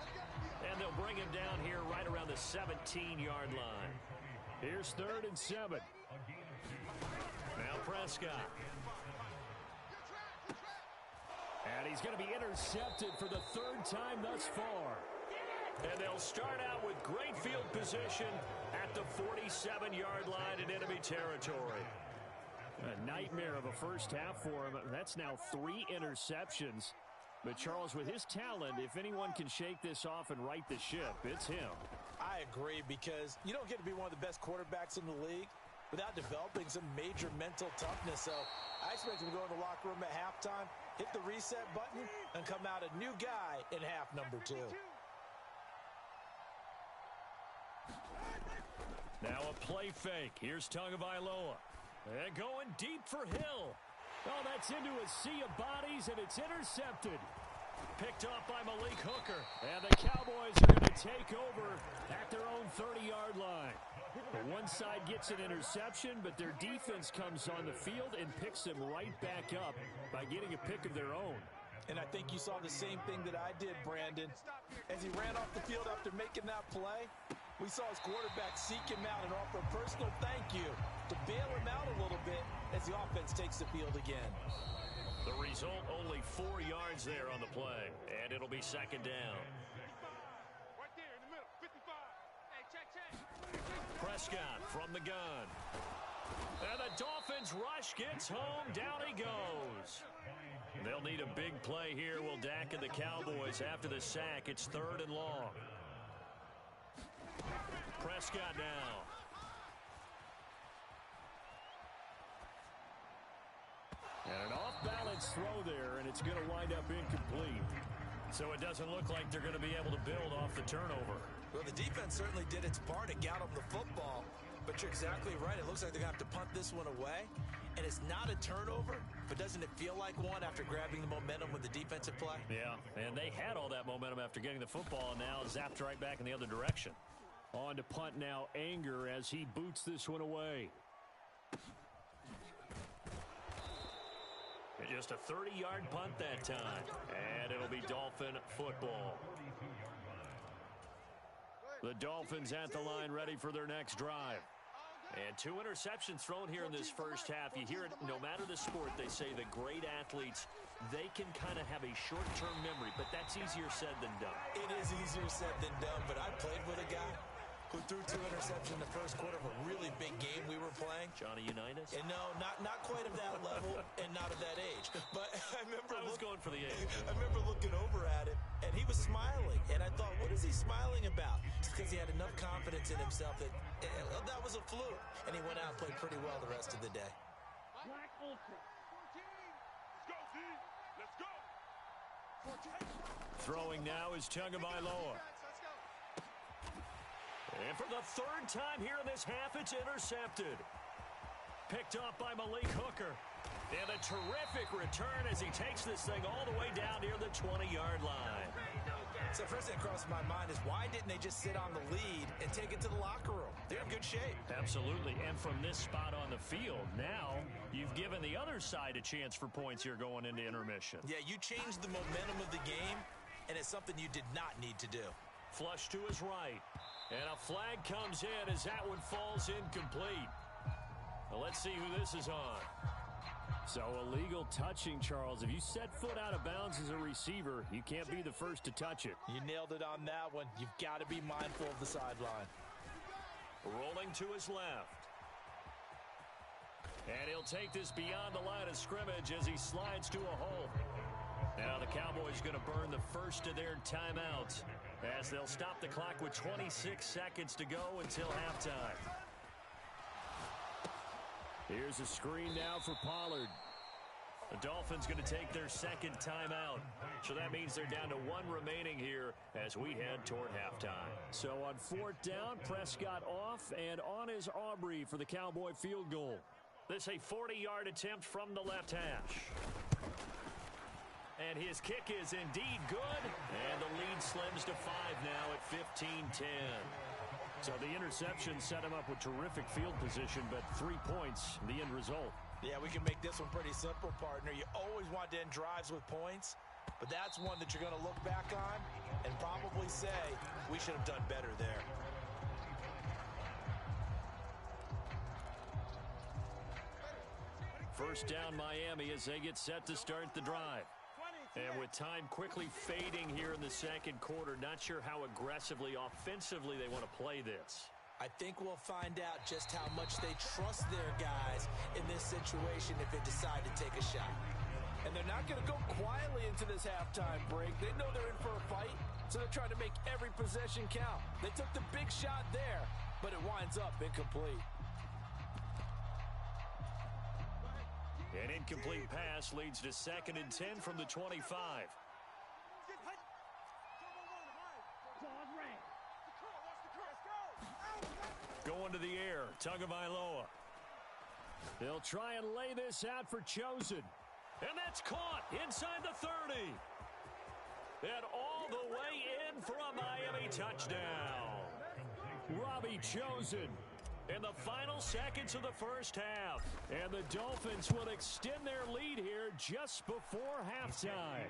And they'll bring him down here right around the 17-yard line. Here's 3rd and 7. Now Prescott. And he's going to be intercepted for the 3rd time thus far. And they'll start out with great field position at the 47-yard line in enemy territory. A nightmare of a first half for him. That's now 3 interceptions. But Charles, with his talent, if anyone can shake this off and right the ship, it's him. I agree, because you don't get to be one of the best quarterbacks in the league without developing some major mental toughness. So I expect him to go in the locker room at halftime, hit the reset button, and come out a new guy in half number 2. Now a play fake. Here's Tagovailoa. And going deep for Hill. Oh, that's into a sea of bodies, and it's intercepted. Picked off by Malik Hooker. And the Cowboys are going to take over at their own 30-yard line. The one side gets an interception, but their defense comes on the field and picks them right back up by getting a pick of their own. And I think you saw the same thing that I did, Brandon. As he ran off the field after making that play, we saw his quarterback seek him out and offer a personal thank you to bail him out a little bit as the offense takes the field again. The result, only 4 yards there on the play, and it'll be 2nd down. Right there in the middle, 55. Hey, check. Prescott from the gun. And the Dolphins rush gets home. Down he goes. They'll need a big play here. Will Dak and the Cowboys after the sack. It's 3rd and long. Prescott now. And an off-balance throw there, and it's going to wind up incomplete. So it doesn't look like they're going to be able to build off the turnover. Well, the defense certainly did its part. It got them the football. But you're exactly right. It looks like they're going to have to punt this one away. And it's not a turnover, but doesn't it feel like one after grabbing the momentum with the defensive play? Yeah, and they had all that momentum after getting the football, and now zapped right back in the other direction. On to punt now, Anger, as he boots this one away. Just a 30-yard punt that time. And it'll be Dolphin football. The Dolphins at the line, ready for their next drive. And 2 interceptions thrown here in this first half. You hear it, no matter the sport, they say the great athletes, they can kind of have a short-term memory, but that's easier said than done. It is easier said than done, but I played with a guy who threw 2 interceptions in the first quarter of a really big game we were playing. Johnny Unitas? And no, not quite of that level and not of that age. But I was going for the age. I remember looking over at him, and he was smiling. And I thought, what is he smiling about? Just because he had enough confidence in himself that that was a fluke. And he went out and played pretty well the rest of the day. Black Ultra. 14. Let's go, D. Let's go. 14. Throwing now is Tagovailoa. And for the 3rd time here in this half, it's intercepted. Picked off by Malik Hooker. And a terrific return as he takes this thing all the way down near the 20-yard line. So first thing that crosses my mind is why didn't they just sit on the lead and take it to the locker room? They're in good shape. Absolutely. And from this spot on the field, now you've given the other side a chance for points here going into intermission. Yeah, you changed the momentum of the game, and it's something you did not need to do. Flush to his right. And a flag comes in as that one falls incomplete. Well, let's see who this is on. So illegal touching, Charles. If you set foot out of bounds as a receiver, you can't be the first to touch it. You nailed it on that one. You've got to be mindful of the sideline. Rolling to his left. And he'll take this beyond the line of scrimmage as he slides to a hole. Now the Cowboys going to burn the first of their timeouts as they'll stop the clock with 26 seconds to go until halftime. Here's a screen now for Pollard. The Dolphins going to take their second timeout. So that means they're down to 1 remaining here as we head toward halftime. So on 4th down, Prescott off, and on is Aubrey for the Cowboy field goal. This a 40-yard attempt from the left hash. And his kick is indeed good. And the lead slims to 5 now at 15-10. So the interception set him up with terrific field position, but 3 points, the end result. Yeah, we can make this one pretty simple, partner. You always want to end drives with points, but that's one that you're going to look back on and probably say, we should have done better there. First down Miami as they get set to start the drive. And with time quickly fading here in the second quarter, not sure how aggressively, offensively they want to play this. I think we'll find out just how much they trust their guys in this situation if they decide to take a shot. And they're not going to go quietly into this halftime break. They know they're in for a fight, so they're trying to make every possession count. They took the big shot there, but it winds up incomplete. An incomplete pass leads to 2nd and 10 from the 25. Going to the air, Tagovailoa. They'll try and lay this out for Chosen. And that's caught inside the 30. And all the way in for a Miami touchdown. Robbie Chosen. In the final seconds of the first half. And the Dolphins will extend their lead here just before halftime.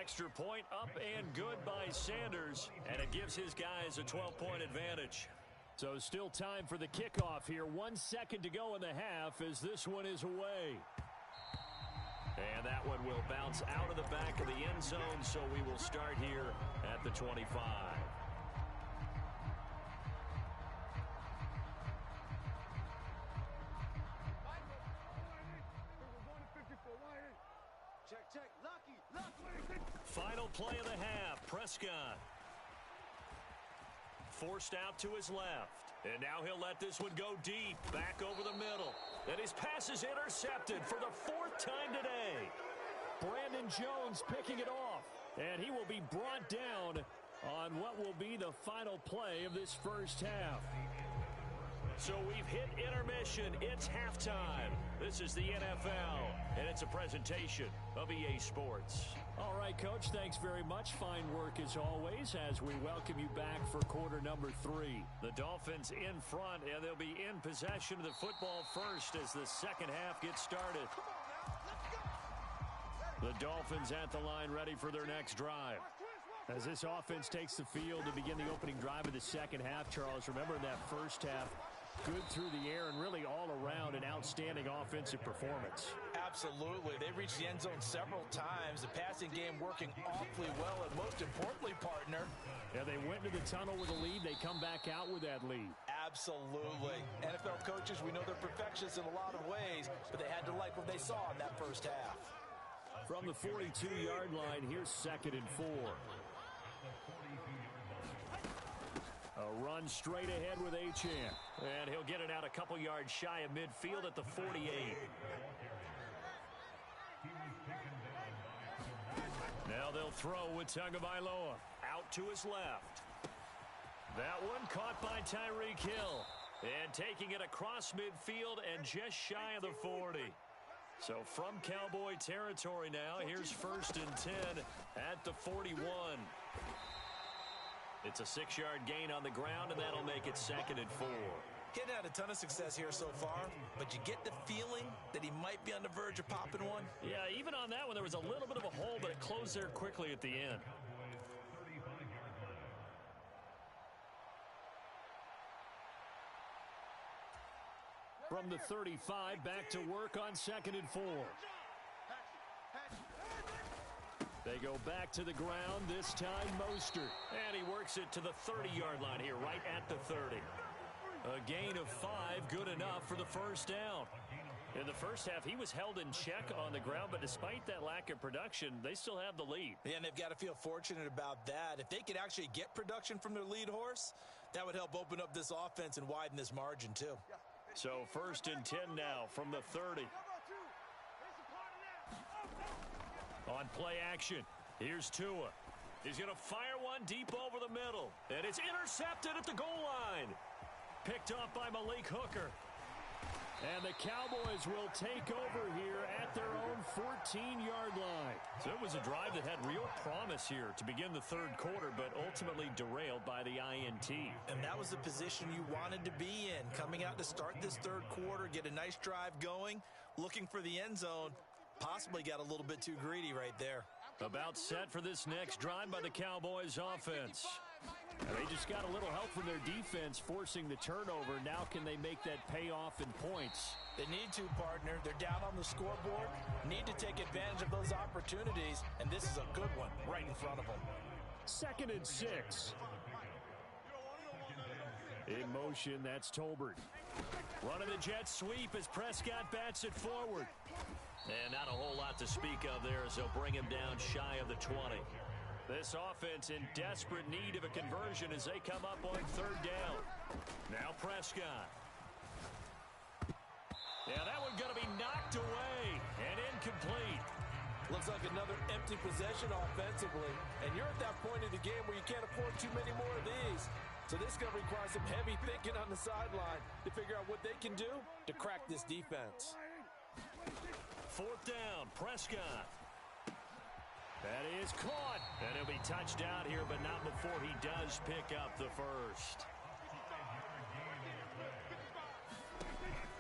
Extra point up and good by Sanders. And it gives his guys a 12-point advantage. So still time for the kickoff here. 1 second to go in the half as this one is away. And that one will bounce out of the back of the end zone, so we will start here at the 25. Final play of the half. Prescott forced out to his left. And now he'll let this one go deep, back over the middle. And his pass is intercepted for the 4th time today. Brandon Jones picking it off. And he will be brought down on what will be the final play of this first half. So we've hit intermission. It's halftime. This is the NFL, and it's a presentation of EA Sports. All right, Coach, thanks very much. Fine work as always as we welcome you back for quarter number 3. The Dolphins in front, and they'll be in possession of the football first as the second half gets started. The Dolphins at the line ready for their next drive. As this offense takes the field to begin the opening drive of the second half, Charles, remember in that first half, good through the air and really all around an outstanding offensive performance. Absolutely. They reached the end zone several times. The passing game working awfully well, and most importantly, partner. Yeah, they went into the tunnel with a lead. They come back out with that lead. Absolutely. NFL coaches, we know they're perfectionists in a lot of ways, but they had to like what they saw in that first half. From the 42-yard line, here's 2nd and 4. A run straight ahead with Achane. And he'll get it out a couple yards shy of midfield at the 48. Now they'll throw with Tagovailoa. Out to his left. That one caught by Tyreek Hill. And taking it across midfield and just shy of the 40. So from Cowboy territory now, here's 1st and 10 at the 41. It's a 6-yard gain on the ground, and that'll make it 2nd and 4. Getting had a ton of success here so far, but you get the feeling that he might be on the verge of popping one. Yeah, even on that one, there was a little bit of a hole, but it closed there quickly at the end. From the 35, back to work on 2nd and 4. They go back to the ground, this time Mostert. And he works it to the 30-yard line here, right at the 30. A gain of 5, good enough for the first down. In the first half, he was held in check on the ground, but despite that lack of production, they still have the lead. Yeah, and they've got to feel fortunate about that. If they could actually get production from their lead horse, that would help open up this offense and widen this margin, too. So 1st and 10 now from the 30. On play action, here's Tua. He's going to fire one deep over the middle. And it's intercepted at the goal line. Picked off by Malik Hooker. And the Cowboys will take over here at their own 14-yard line. So it was a drive that had real promise here to begin the third quarter, but ultimately derailed by the INT. And that was the position you wanted to be in. Coming out to start this third quarter, get a nice drive going, looking for the end zone. Possibly got a little bit too greedy right there. About set for this next drive by the Cowboys offense. And they just got a little help from their defense forcing the turnover. Now can they make that pay off in points? They need to, partner. They're down on the scoreboard. Need to take advantage of those opportunities. And this is a good one right in front of them. 2nd and 6. In motion, that's Tolbert. Running the jet sweep as Prescott bats it forward. And not a whole lot to speak of there as they'll bring him down shy of the 20. This offense in desperate need of a conversion as they come up on third down. Now Prescott. Yeah, that one going to be knocked away and incomplete. Looks like another empty possession offensively. And you're at that point in the game where you can't afford too many more of these. So this is going to require some heavy thinking on the sideline to figure out what they can do to crack this defense. 4th down, Prescott. That is caught. And he'll be touched out here, but not before he does pick up the first.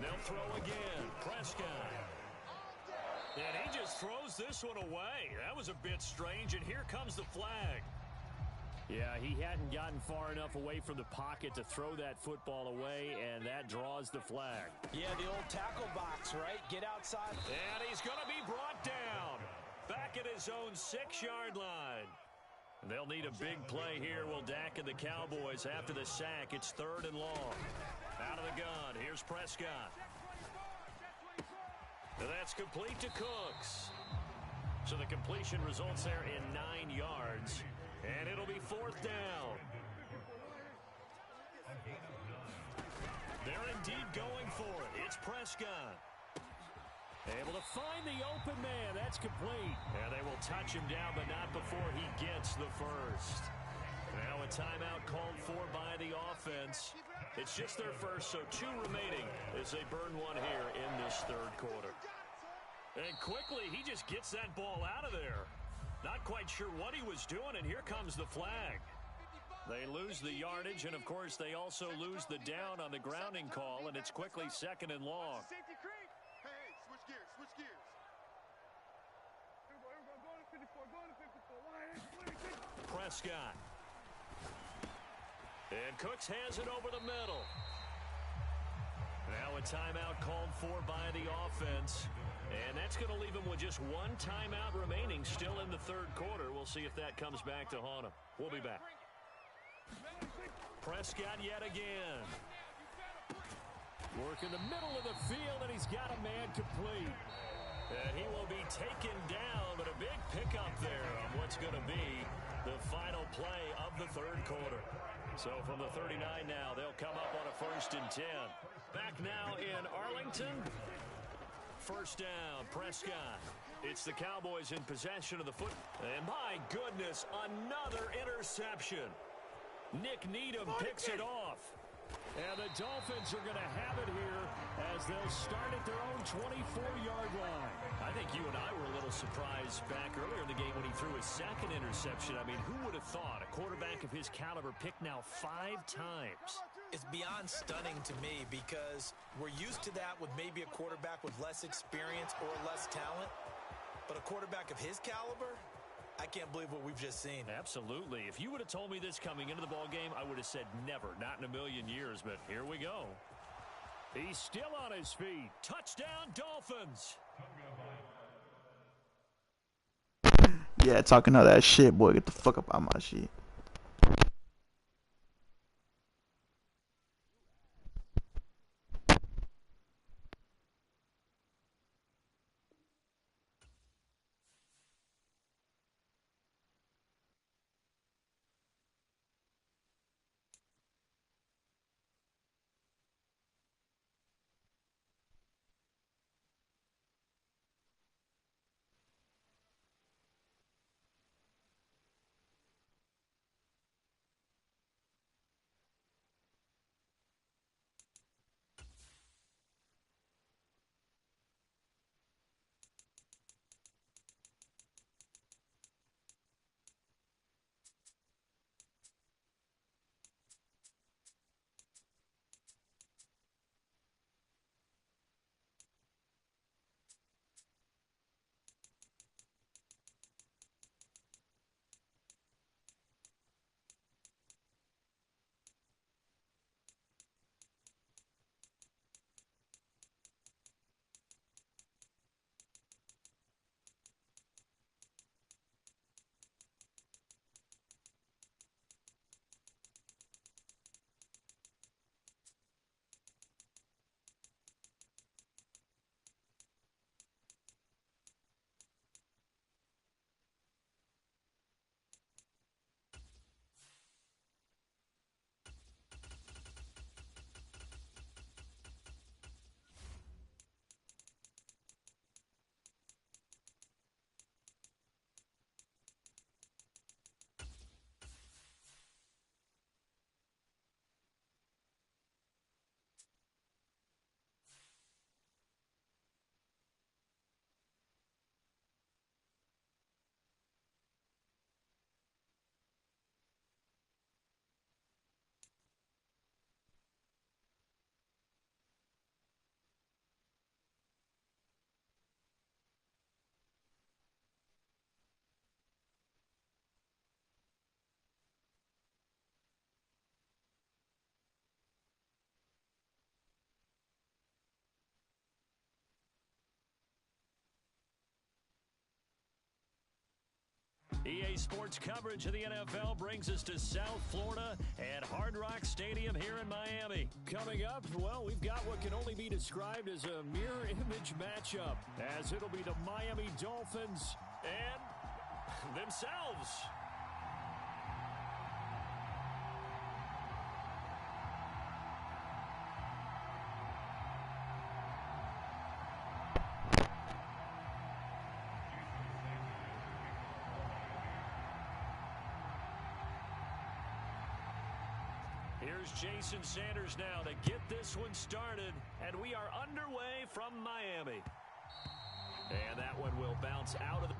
They'll throw again. Prescott. And he just throws this one away. That was a bit strange, and here comes the flag. Yeah, he hadn't gotten far enough away from the pocket to throw that football away, and that draws the flag. Yeah, the old tackle box, right? Get outside. And he's going to be brought down. Back at his own 6-yard line. They'll need a big play here, will Dak and the Cowboys. After the sack, it's 3rd and long. Out of the gun, here's Prescott. And that's complete to Cooks. So the completion results there in 9 yards. And it'll be 4th down. indeed going for it. It's Prescott. Able to find the open man. That's complete. And they will touch him down, but not before he gets the first. Now a timeout called for by the offense. It's just their first, so 2 remaining as they burn one here in this third quarter. And quickly, he just gets that ball out of there. Not quite sure what he was doing, and here comes the flag. They lose the yardage, and, of course, they also lose the down on the grounding call, and it's quickly 2nd and long. Switch gears. Here we go. Go to 54. Go to 54. Prescott. And Cooks has it over the middle. Now a timeout called for by the offense. And that's going to leave him with just 1 timeout remaining still in the third quarter. We'll see if that comes back to haunt him. We'll be back. Prescott yet again. Work in the middle of the field, and he's got a man complete. And he will be taken down, but a big pickup there on what's going to be the final play of the third quarter. So from the 39 now, they'll come up on a 1st and 10. Back now in Arlington. First down, Prescott. It's the Cowboys in possession of the foot. And my goodness, another interception. Nick Needham picks it off. And the Dolphins are going to have it here as they'll start at their own 24-yard line. I think you and I were a little surprised back earlier in the game when he threw his 2nd interception. I mean, who would have thought a quarterback of his caliber picked now 5 times? It's beyond stunning to me because we're used to that with maybe a quarterback with less experience or less talent. But a quarterback of his caliber, I can't believe what we've just seen. Absolutely. If you would have told me this coming into the ballgame, I would have said never, not in a million years. But here we go. He's still on his feet. Touchdown, Dolphins. Yeah, talking all that shit, boy. Get the fuck up out my shit. EA Sports coverage of the NFL brings us to South Florida at Hard Rock Stadium here in Miami. Coming up, well, we've got what can only be described as a mirror image matchup, as it'll be the Miami Dolphins and themselves. Here's Jason Sanders now to get this one started, and we are underway from Miami. And that one will bounce out of the...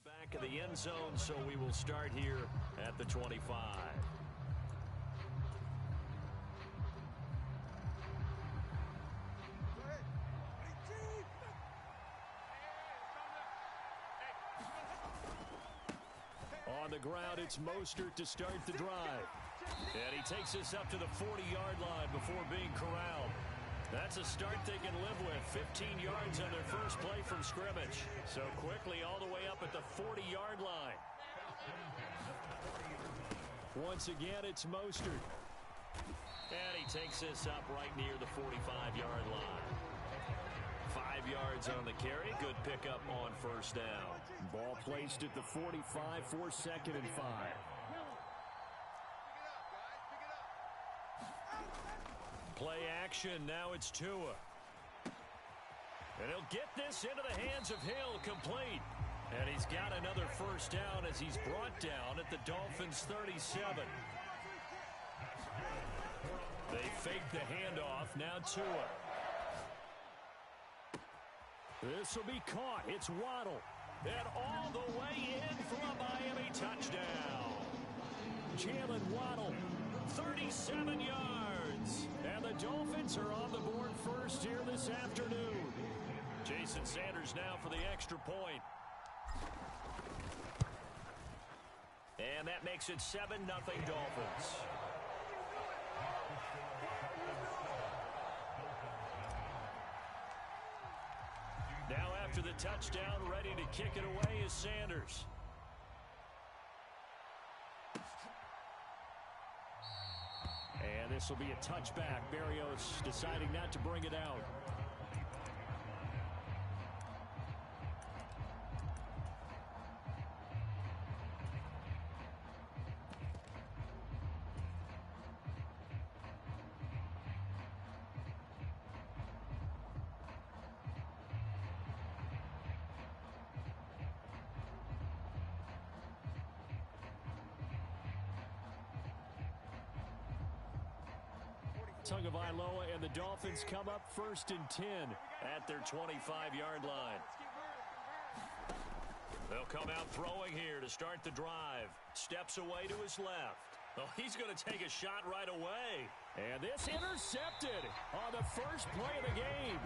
Back of the end zone, so we will start here at the 25. On the ground, it's Mostert to start the drive. And he takes us up to the 40-yard line before being corralled. That's a start they can live with. 15 yards on their first play from scrimmage. So quickly all the way up at the 40-yard line. Once again, it's Mostert. And he takes this up right near the 45-yard line. 5 yards on the carry. Good pickup on first down. Ball placed at the 45 for 2nd and 5. Play action, now it's Tua. And he'll get this into the hands of Hill, complete. And he's got another first down as he's brought down at the Dolphins' 37. They fake the handoff, now Tua. This will be caught, it's Waddle. And all the way in for a Miami touchdown. Jalen Waddle, 37 yards. And the Dolphins are on the board first here this afternoon. Jason Sanders now for the extra point. And that makes it 7-0 Dolphins. Now after the touchdown, ready to kick it away is Sanders. And this will be a touchback. Barrios deciding not to bring it out. Tagovailoa and the Dolphins come up 1st and 10 at their 25-yard line. They'll come out throwing here to start the drive. Steps away to his left. Oh, he's going to take a shot right away. And this intercepted on the first play of the game.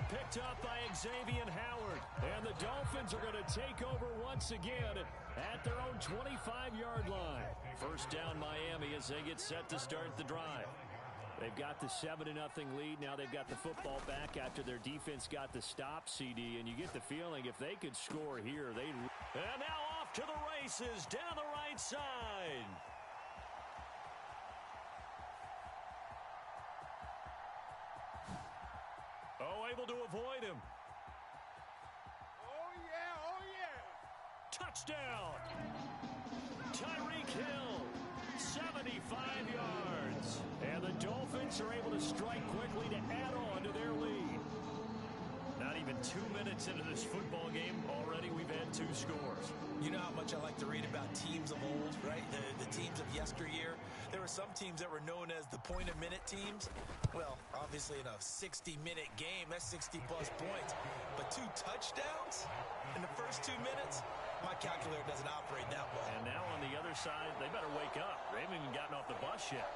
Picked up by Xavier Howard. And the Dolphins are going to take over once again at their own 25-yard line. First down Miami as they get set to start the drive. They've got the 7-0 lead. Now they've got the football back after their defense got the stop, CD. And you get the feeling if they could score here, they'd... And now off to the races down the right side. Oh, able to avoid him. Oh, yeah, oh, yeah. Touchdown. Tyreek Hill, 75 yards. And the Dolphins are able to strike quickly to add on to their lead. Not even 2 minutes into this football game, already we've had 2 scores. You know how much I like to read about teams of old, right? The teams of yesteryear. There were some teams that were known as the point-a-minute teams. Well, obviously in a 60-minute game, that's 60-plus points. But 2 touchdowns in the first 2 minutes? My calculator doesn't operate that well. And now on the other side, they better wake up. They haven't even gotten off the bus yet.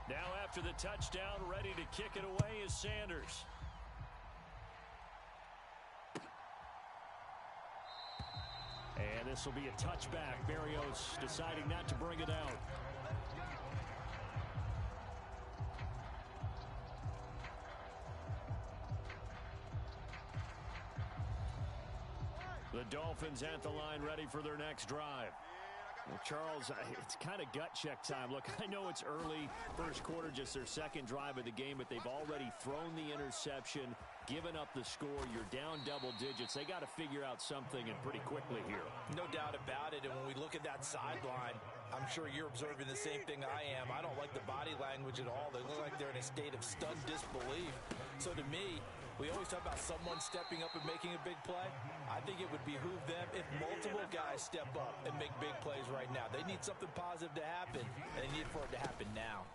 Now after the touchdown, ready to kick it away is Sanders. And this will be a touchback. Berrios deciding not to bring it out. The Dolphins at the line ready for their next drive. Well, Charles, it's kind of gut check time. Look, I know it's early, first quarter, just their second drive of the game, but they've already thrown the interception, given up the score. You're down double digits. They got to figure out something, and pretty quickly here. No doubt about it, and when we look at that sideline, I'm sure you're observing the same thing I am. I don't like the body language at all. They look like they're in a state of stunned disbelief. So to me, we always talk about someone stepping up and making a big play. I think it would behoove them if multiple guys step up and make big plays right now. They need something positive to happen, and they need for it to happen now.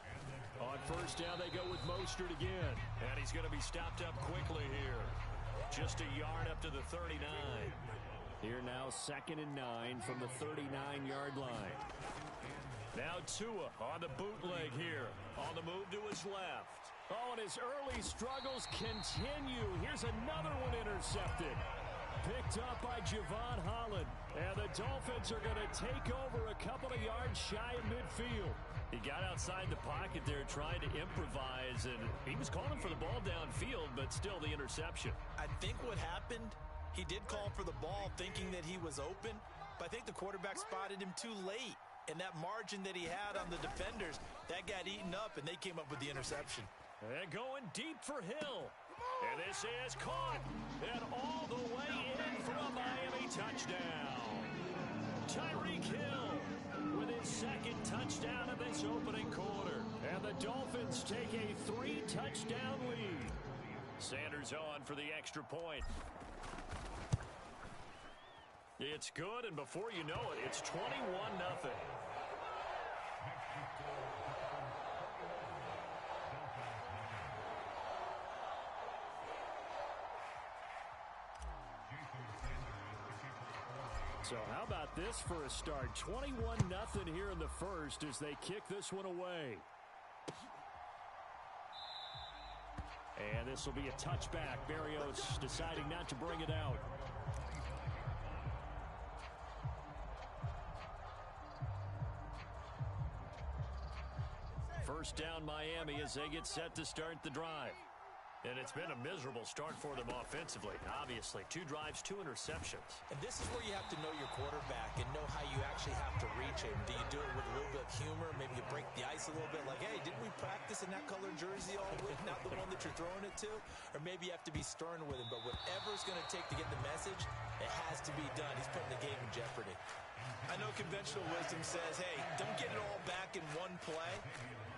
On first down, they go with Mostert again. And he's going to be stopped up quickly here. Just a yard up to the 39. Here now, 2nd and 9 from the 39-yard line. Now Tua on the bootleg here. On the move to his left. Oh, and his early struggles continue. Here's another one intercepted. Picked up by Javon Holland. And the Dolphins are going to take over a couple of yards shy of midfield. He got outside the pocket there trying to improvise, and he was calling for the ball downfield, but still the interception. I think what happened, he did call for the ball thinking that he was open, but I think the quarterback spotted him too late. And that margin that he had on the defenders, that got eaten up, and they came up with the interception. And going deep for Hill. And this is caught. And all the way in for a Miami touchdown. Tyreek Hill with his 2nd touchdown of this opening quarter. And the Dolphins take a 3-touchdown lead. Sanders on for the extra point. It's good, and before you know it, it's 21-0. So how about this for a start? 21-0 here in the first as they kick this one away. And this will be a touchback. Berrios deciding not to bring it out. First down Miami as they get set to start the drive. And it's been a miserable start for them offensively. Obviously, 2 drives, 2 interceptions. And this is where you have to know your quarterback and know how you actually have to reach him. Do you do it with a little bit of humor? Maybe you break the ice a little bit like, hey, didn't we practice in that colored jersey all week, not the one that you're throwing it to? Or maybe you have to be stern with him. But whatever it's going to take to get the message, it has to be done. He's putting the game in jeopardy. I know conventional wisdom says, hey, don't get it all back in one play.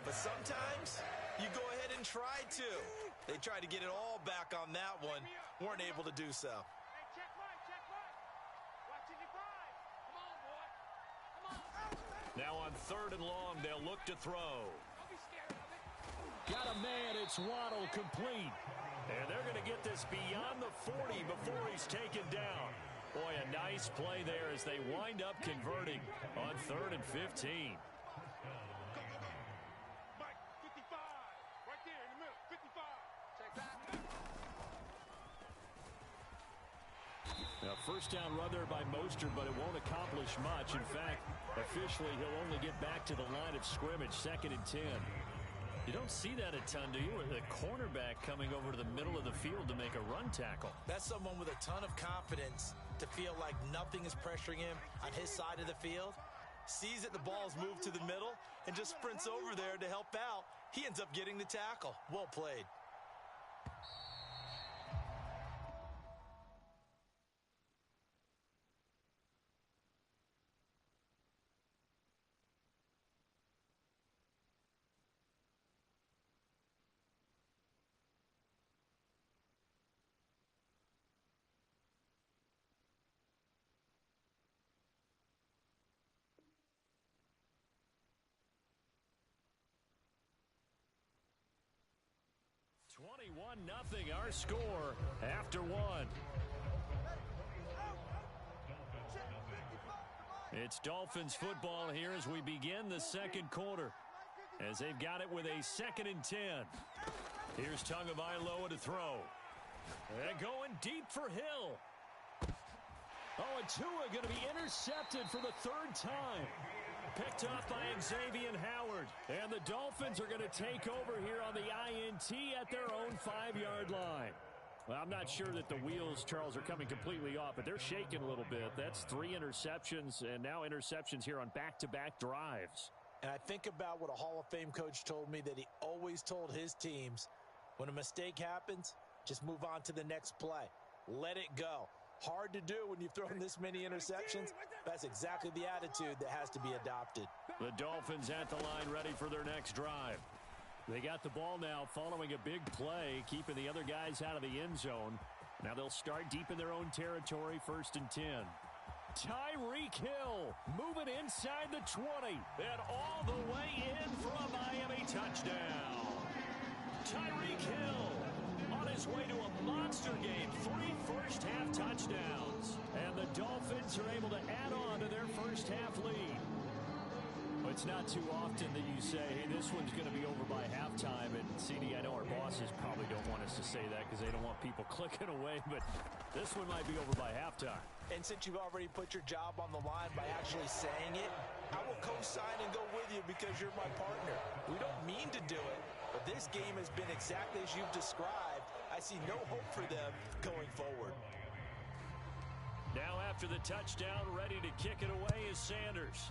But sometimes you go ahead and try to. They tried to get it all back on that one. Weren't able to do so. Hey, check right, check right. Watching your five. Come on, boy. Come on. Now on 3rd and long, they'll look to throw. Don't be scared of it. Got a man, it's Waddle, complete. And they're going to get this beyond the 40 before he's taken down. Boy, a nice play there as they wind up converting on 3rd and 15. Mike, 55. Right there in the middle. 55. Check that. Now, first down run there by Mostert, but it won't accomplish much. In fact, officially, he'll only get back to the line of scrimmage, 2nd and 10. You don't see that a ton, do you? The cornerback coming over to the middle of the field to make a run tackle. That's someone with a ton of confidence to feel like nothing is pressuring him on his side of the field. Sees that the ball's moved to the middle and just sprints over there to help out. He ends up getting the tackle. Well played. 21-0 our score after one. It's Dolphins football here as we begin the second quarter, as they've got it with a 2nd and 10. Here's Tagovailoa to throw. And going deep for Hill. Oh, and Tua going to be intercepted for the 3rd time. Picked off by Xavier Howard. And the Dolphins are going to take over here on the INT at their own 5-yard line. Well, I'm not sure that the wheels, Charles, are coming completely off, but they're shaking a little bit. That's 3 interceptions, and now interceptions here on back-to-back drives. And I think about what a Hall of Fame coach told me, that he always told his teams, when a mistake happens, just move on to the next play. Let it go. Hard to do when you've thrown this many interceptions. That's exactly the attitude that has to be adopted. The Dolphins at the line, ready for their next drive. They got the ball now following a big play, keeping the other guys out of the end zone. Now they'll start deep in their own territory, 1st and 10. Tyreek Hill moving inside the 20 and all the way in for a Miami touchdown. Tyreek Hill on his way to a monster game, 3 first-half touchdowns. And the Dolphins are able to add on to their first-half lead. It's not too often that you say, hey, this one's going to be over by halftime. And, CD, I know our bosses probably don't want us to say that because they don't want people clicking away, but this one might be over by halftime. And since you've already put your job on the line by actually saying it, I will co-sign and go with you because you're my partner. We don't mean to do it, but this game has been exactly as you've described. I see no hope for them going forward. Now after the touchdown, ready to kick it away is Sanders.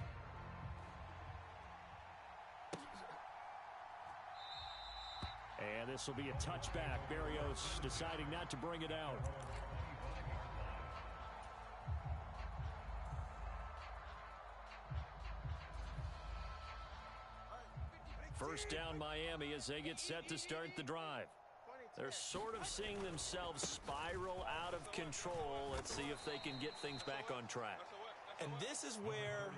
And this will be a touchback. Berrios deciding not to bring it out. First down Miami as they get set to start the drive. They're sort of seeing themselves spiral out of control. Let's see if they can get things back on track. And this is where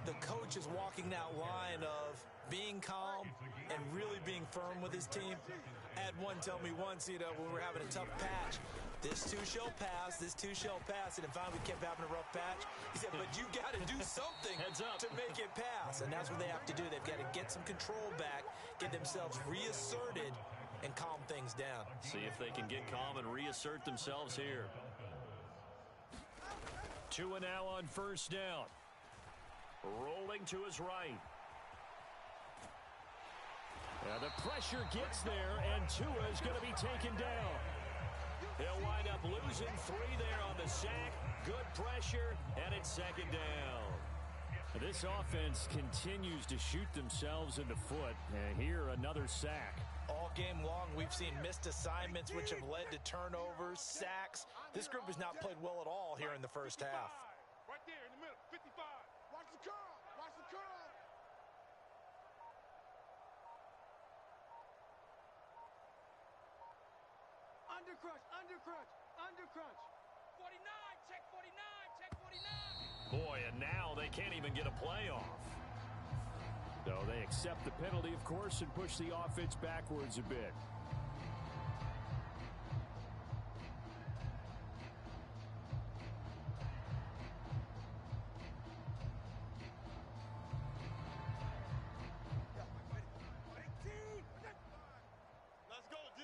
the coach is walking that line of being calm and really being firm with his team. I had one tell me once, when we were having a tough patch, this too shall pass, this too shall pass, and if finally we kept having a rough patch, he said, but you got to do something to make it pass, and that's what they have to do. They've got to get some control back, get themselves reasserted, and calm things down. See if they can get calm and reassert themselves here. Tua now on first down. Rolling to his right. The pressure gets there, and Tua is going to be taken down. He'll wind up losing 3 there on the sack. Good pressure, and it's 2nd down. This offense continues to shoot themselves in the foot. And here, another sack. All game long, we've seen missed assignments, which have led to turnovers, sacks. This group has not played well at all here in the first half. Right there in the middle, 55. Watch the curl. Watch the curl. Undercrunch, undercrunch, undercrunch. 49, check 49, check 49. Boy, and now they can't even get a play off. So they accept the penalty, of course, and push the offense backwards a bit. Let's go, D.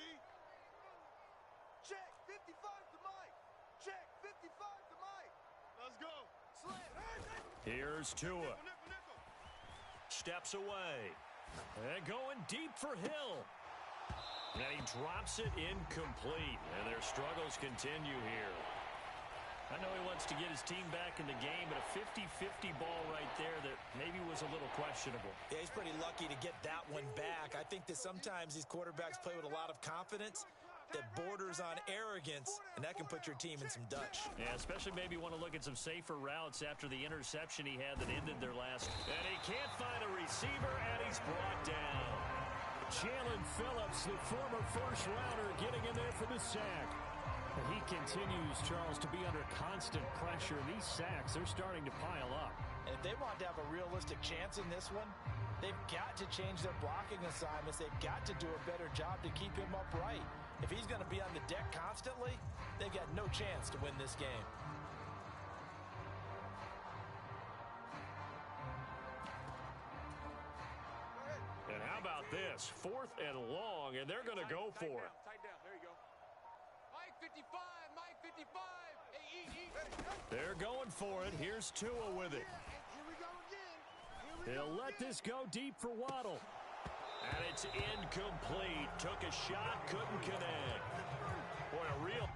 Check 55 to Mike. Check 55 to Mike. Let's go. Slam. Here's Tua. Steps away. And going deep for Hill. And he drops it incomplete. And their struggles continue here. I know he wants to get his team back in the game, but a 50-50 ball right there that maybe was a little questionable. Yeah, he's pretty lucky to get that one back. I think that sometimes these quarterbacks play with a lot of confidence that borders on arrogance, and that can put your team in some Dutch. Yeah, especially maybe want to look at some safer routes after the interception he had that ended their last. And he can't find a receiver, and he's brought down. Jalen Phillips, the former first-rounder, getting in there for the sack. And he continues, Charles, to be under constant pressure. These sacks, they're starting to pile up. And if they want to have a realistic chance in this one, They've got to change their blocking assignments. They've got to do a better job to keep him upright. If he's going to be on the deck constantly, they've got no chance to win this game. And how about this? 4th and long, and they're going to go for it. Tight down. There you go. Mike 55. Mike 55. Hey, They're going for it. Here's Tua with it. Here we go again. They'll let this go deep for Waddle. And it's incomplete. Took a shot, couldn't connect. Boy, a real...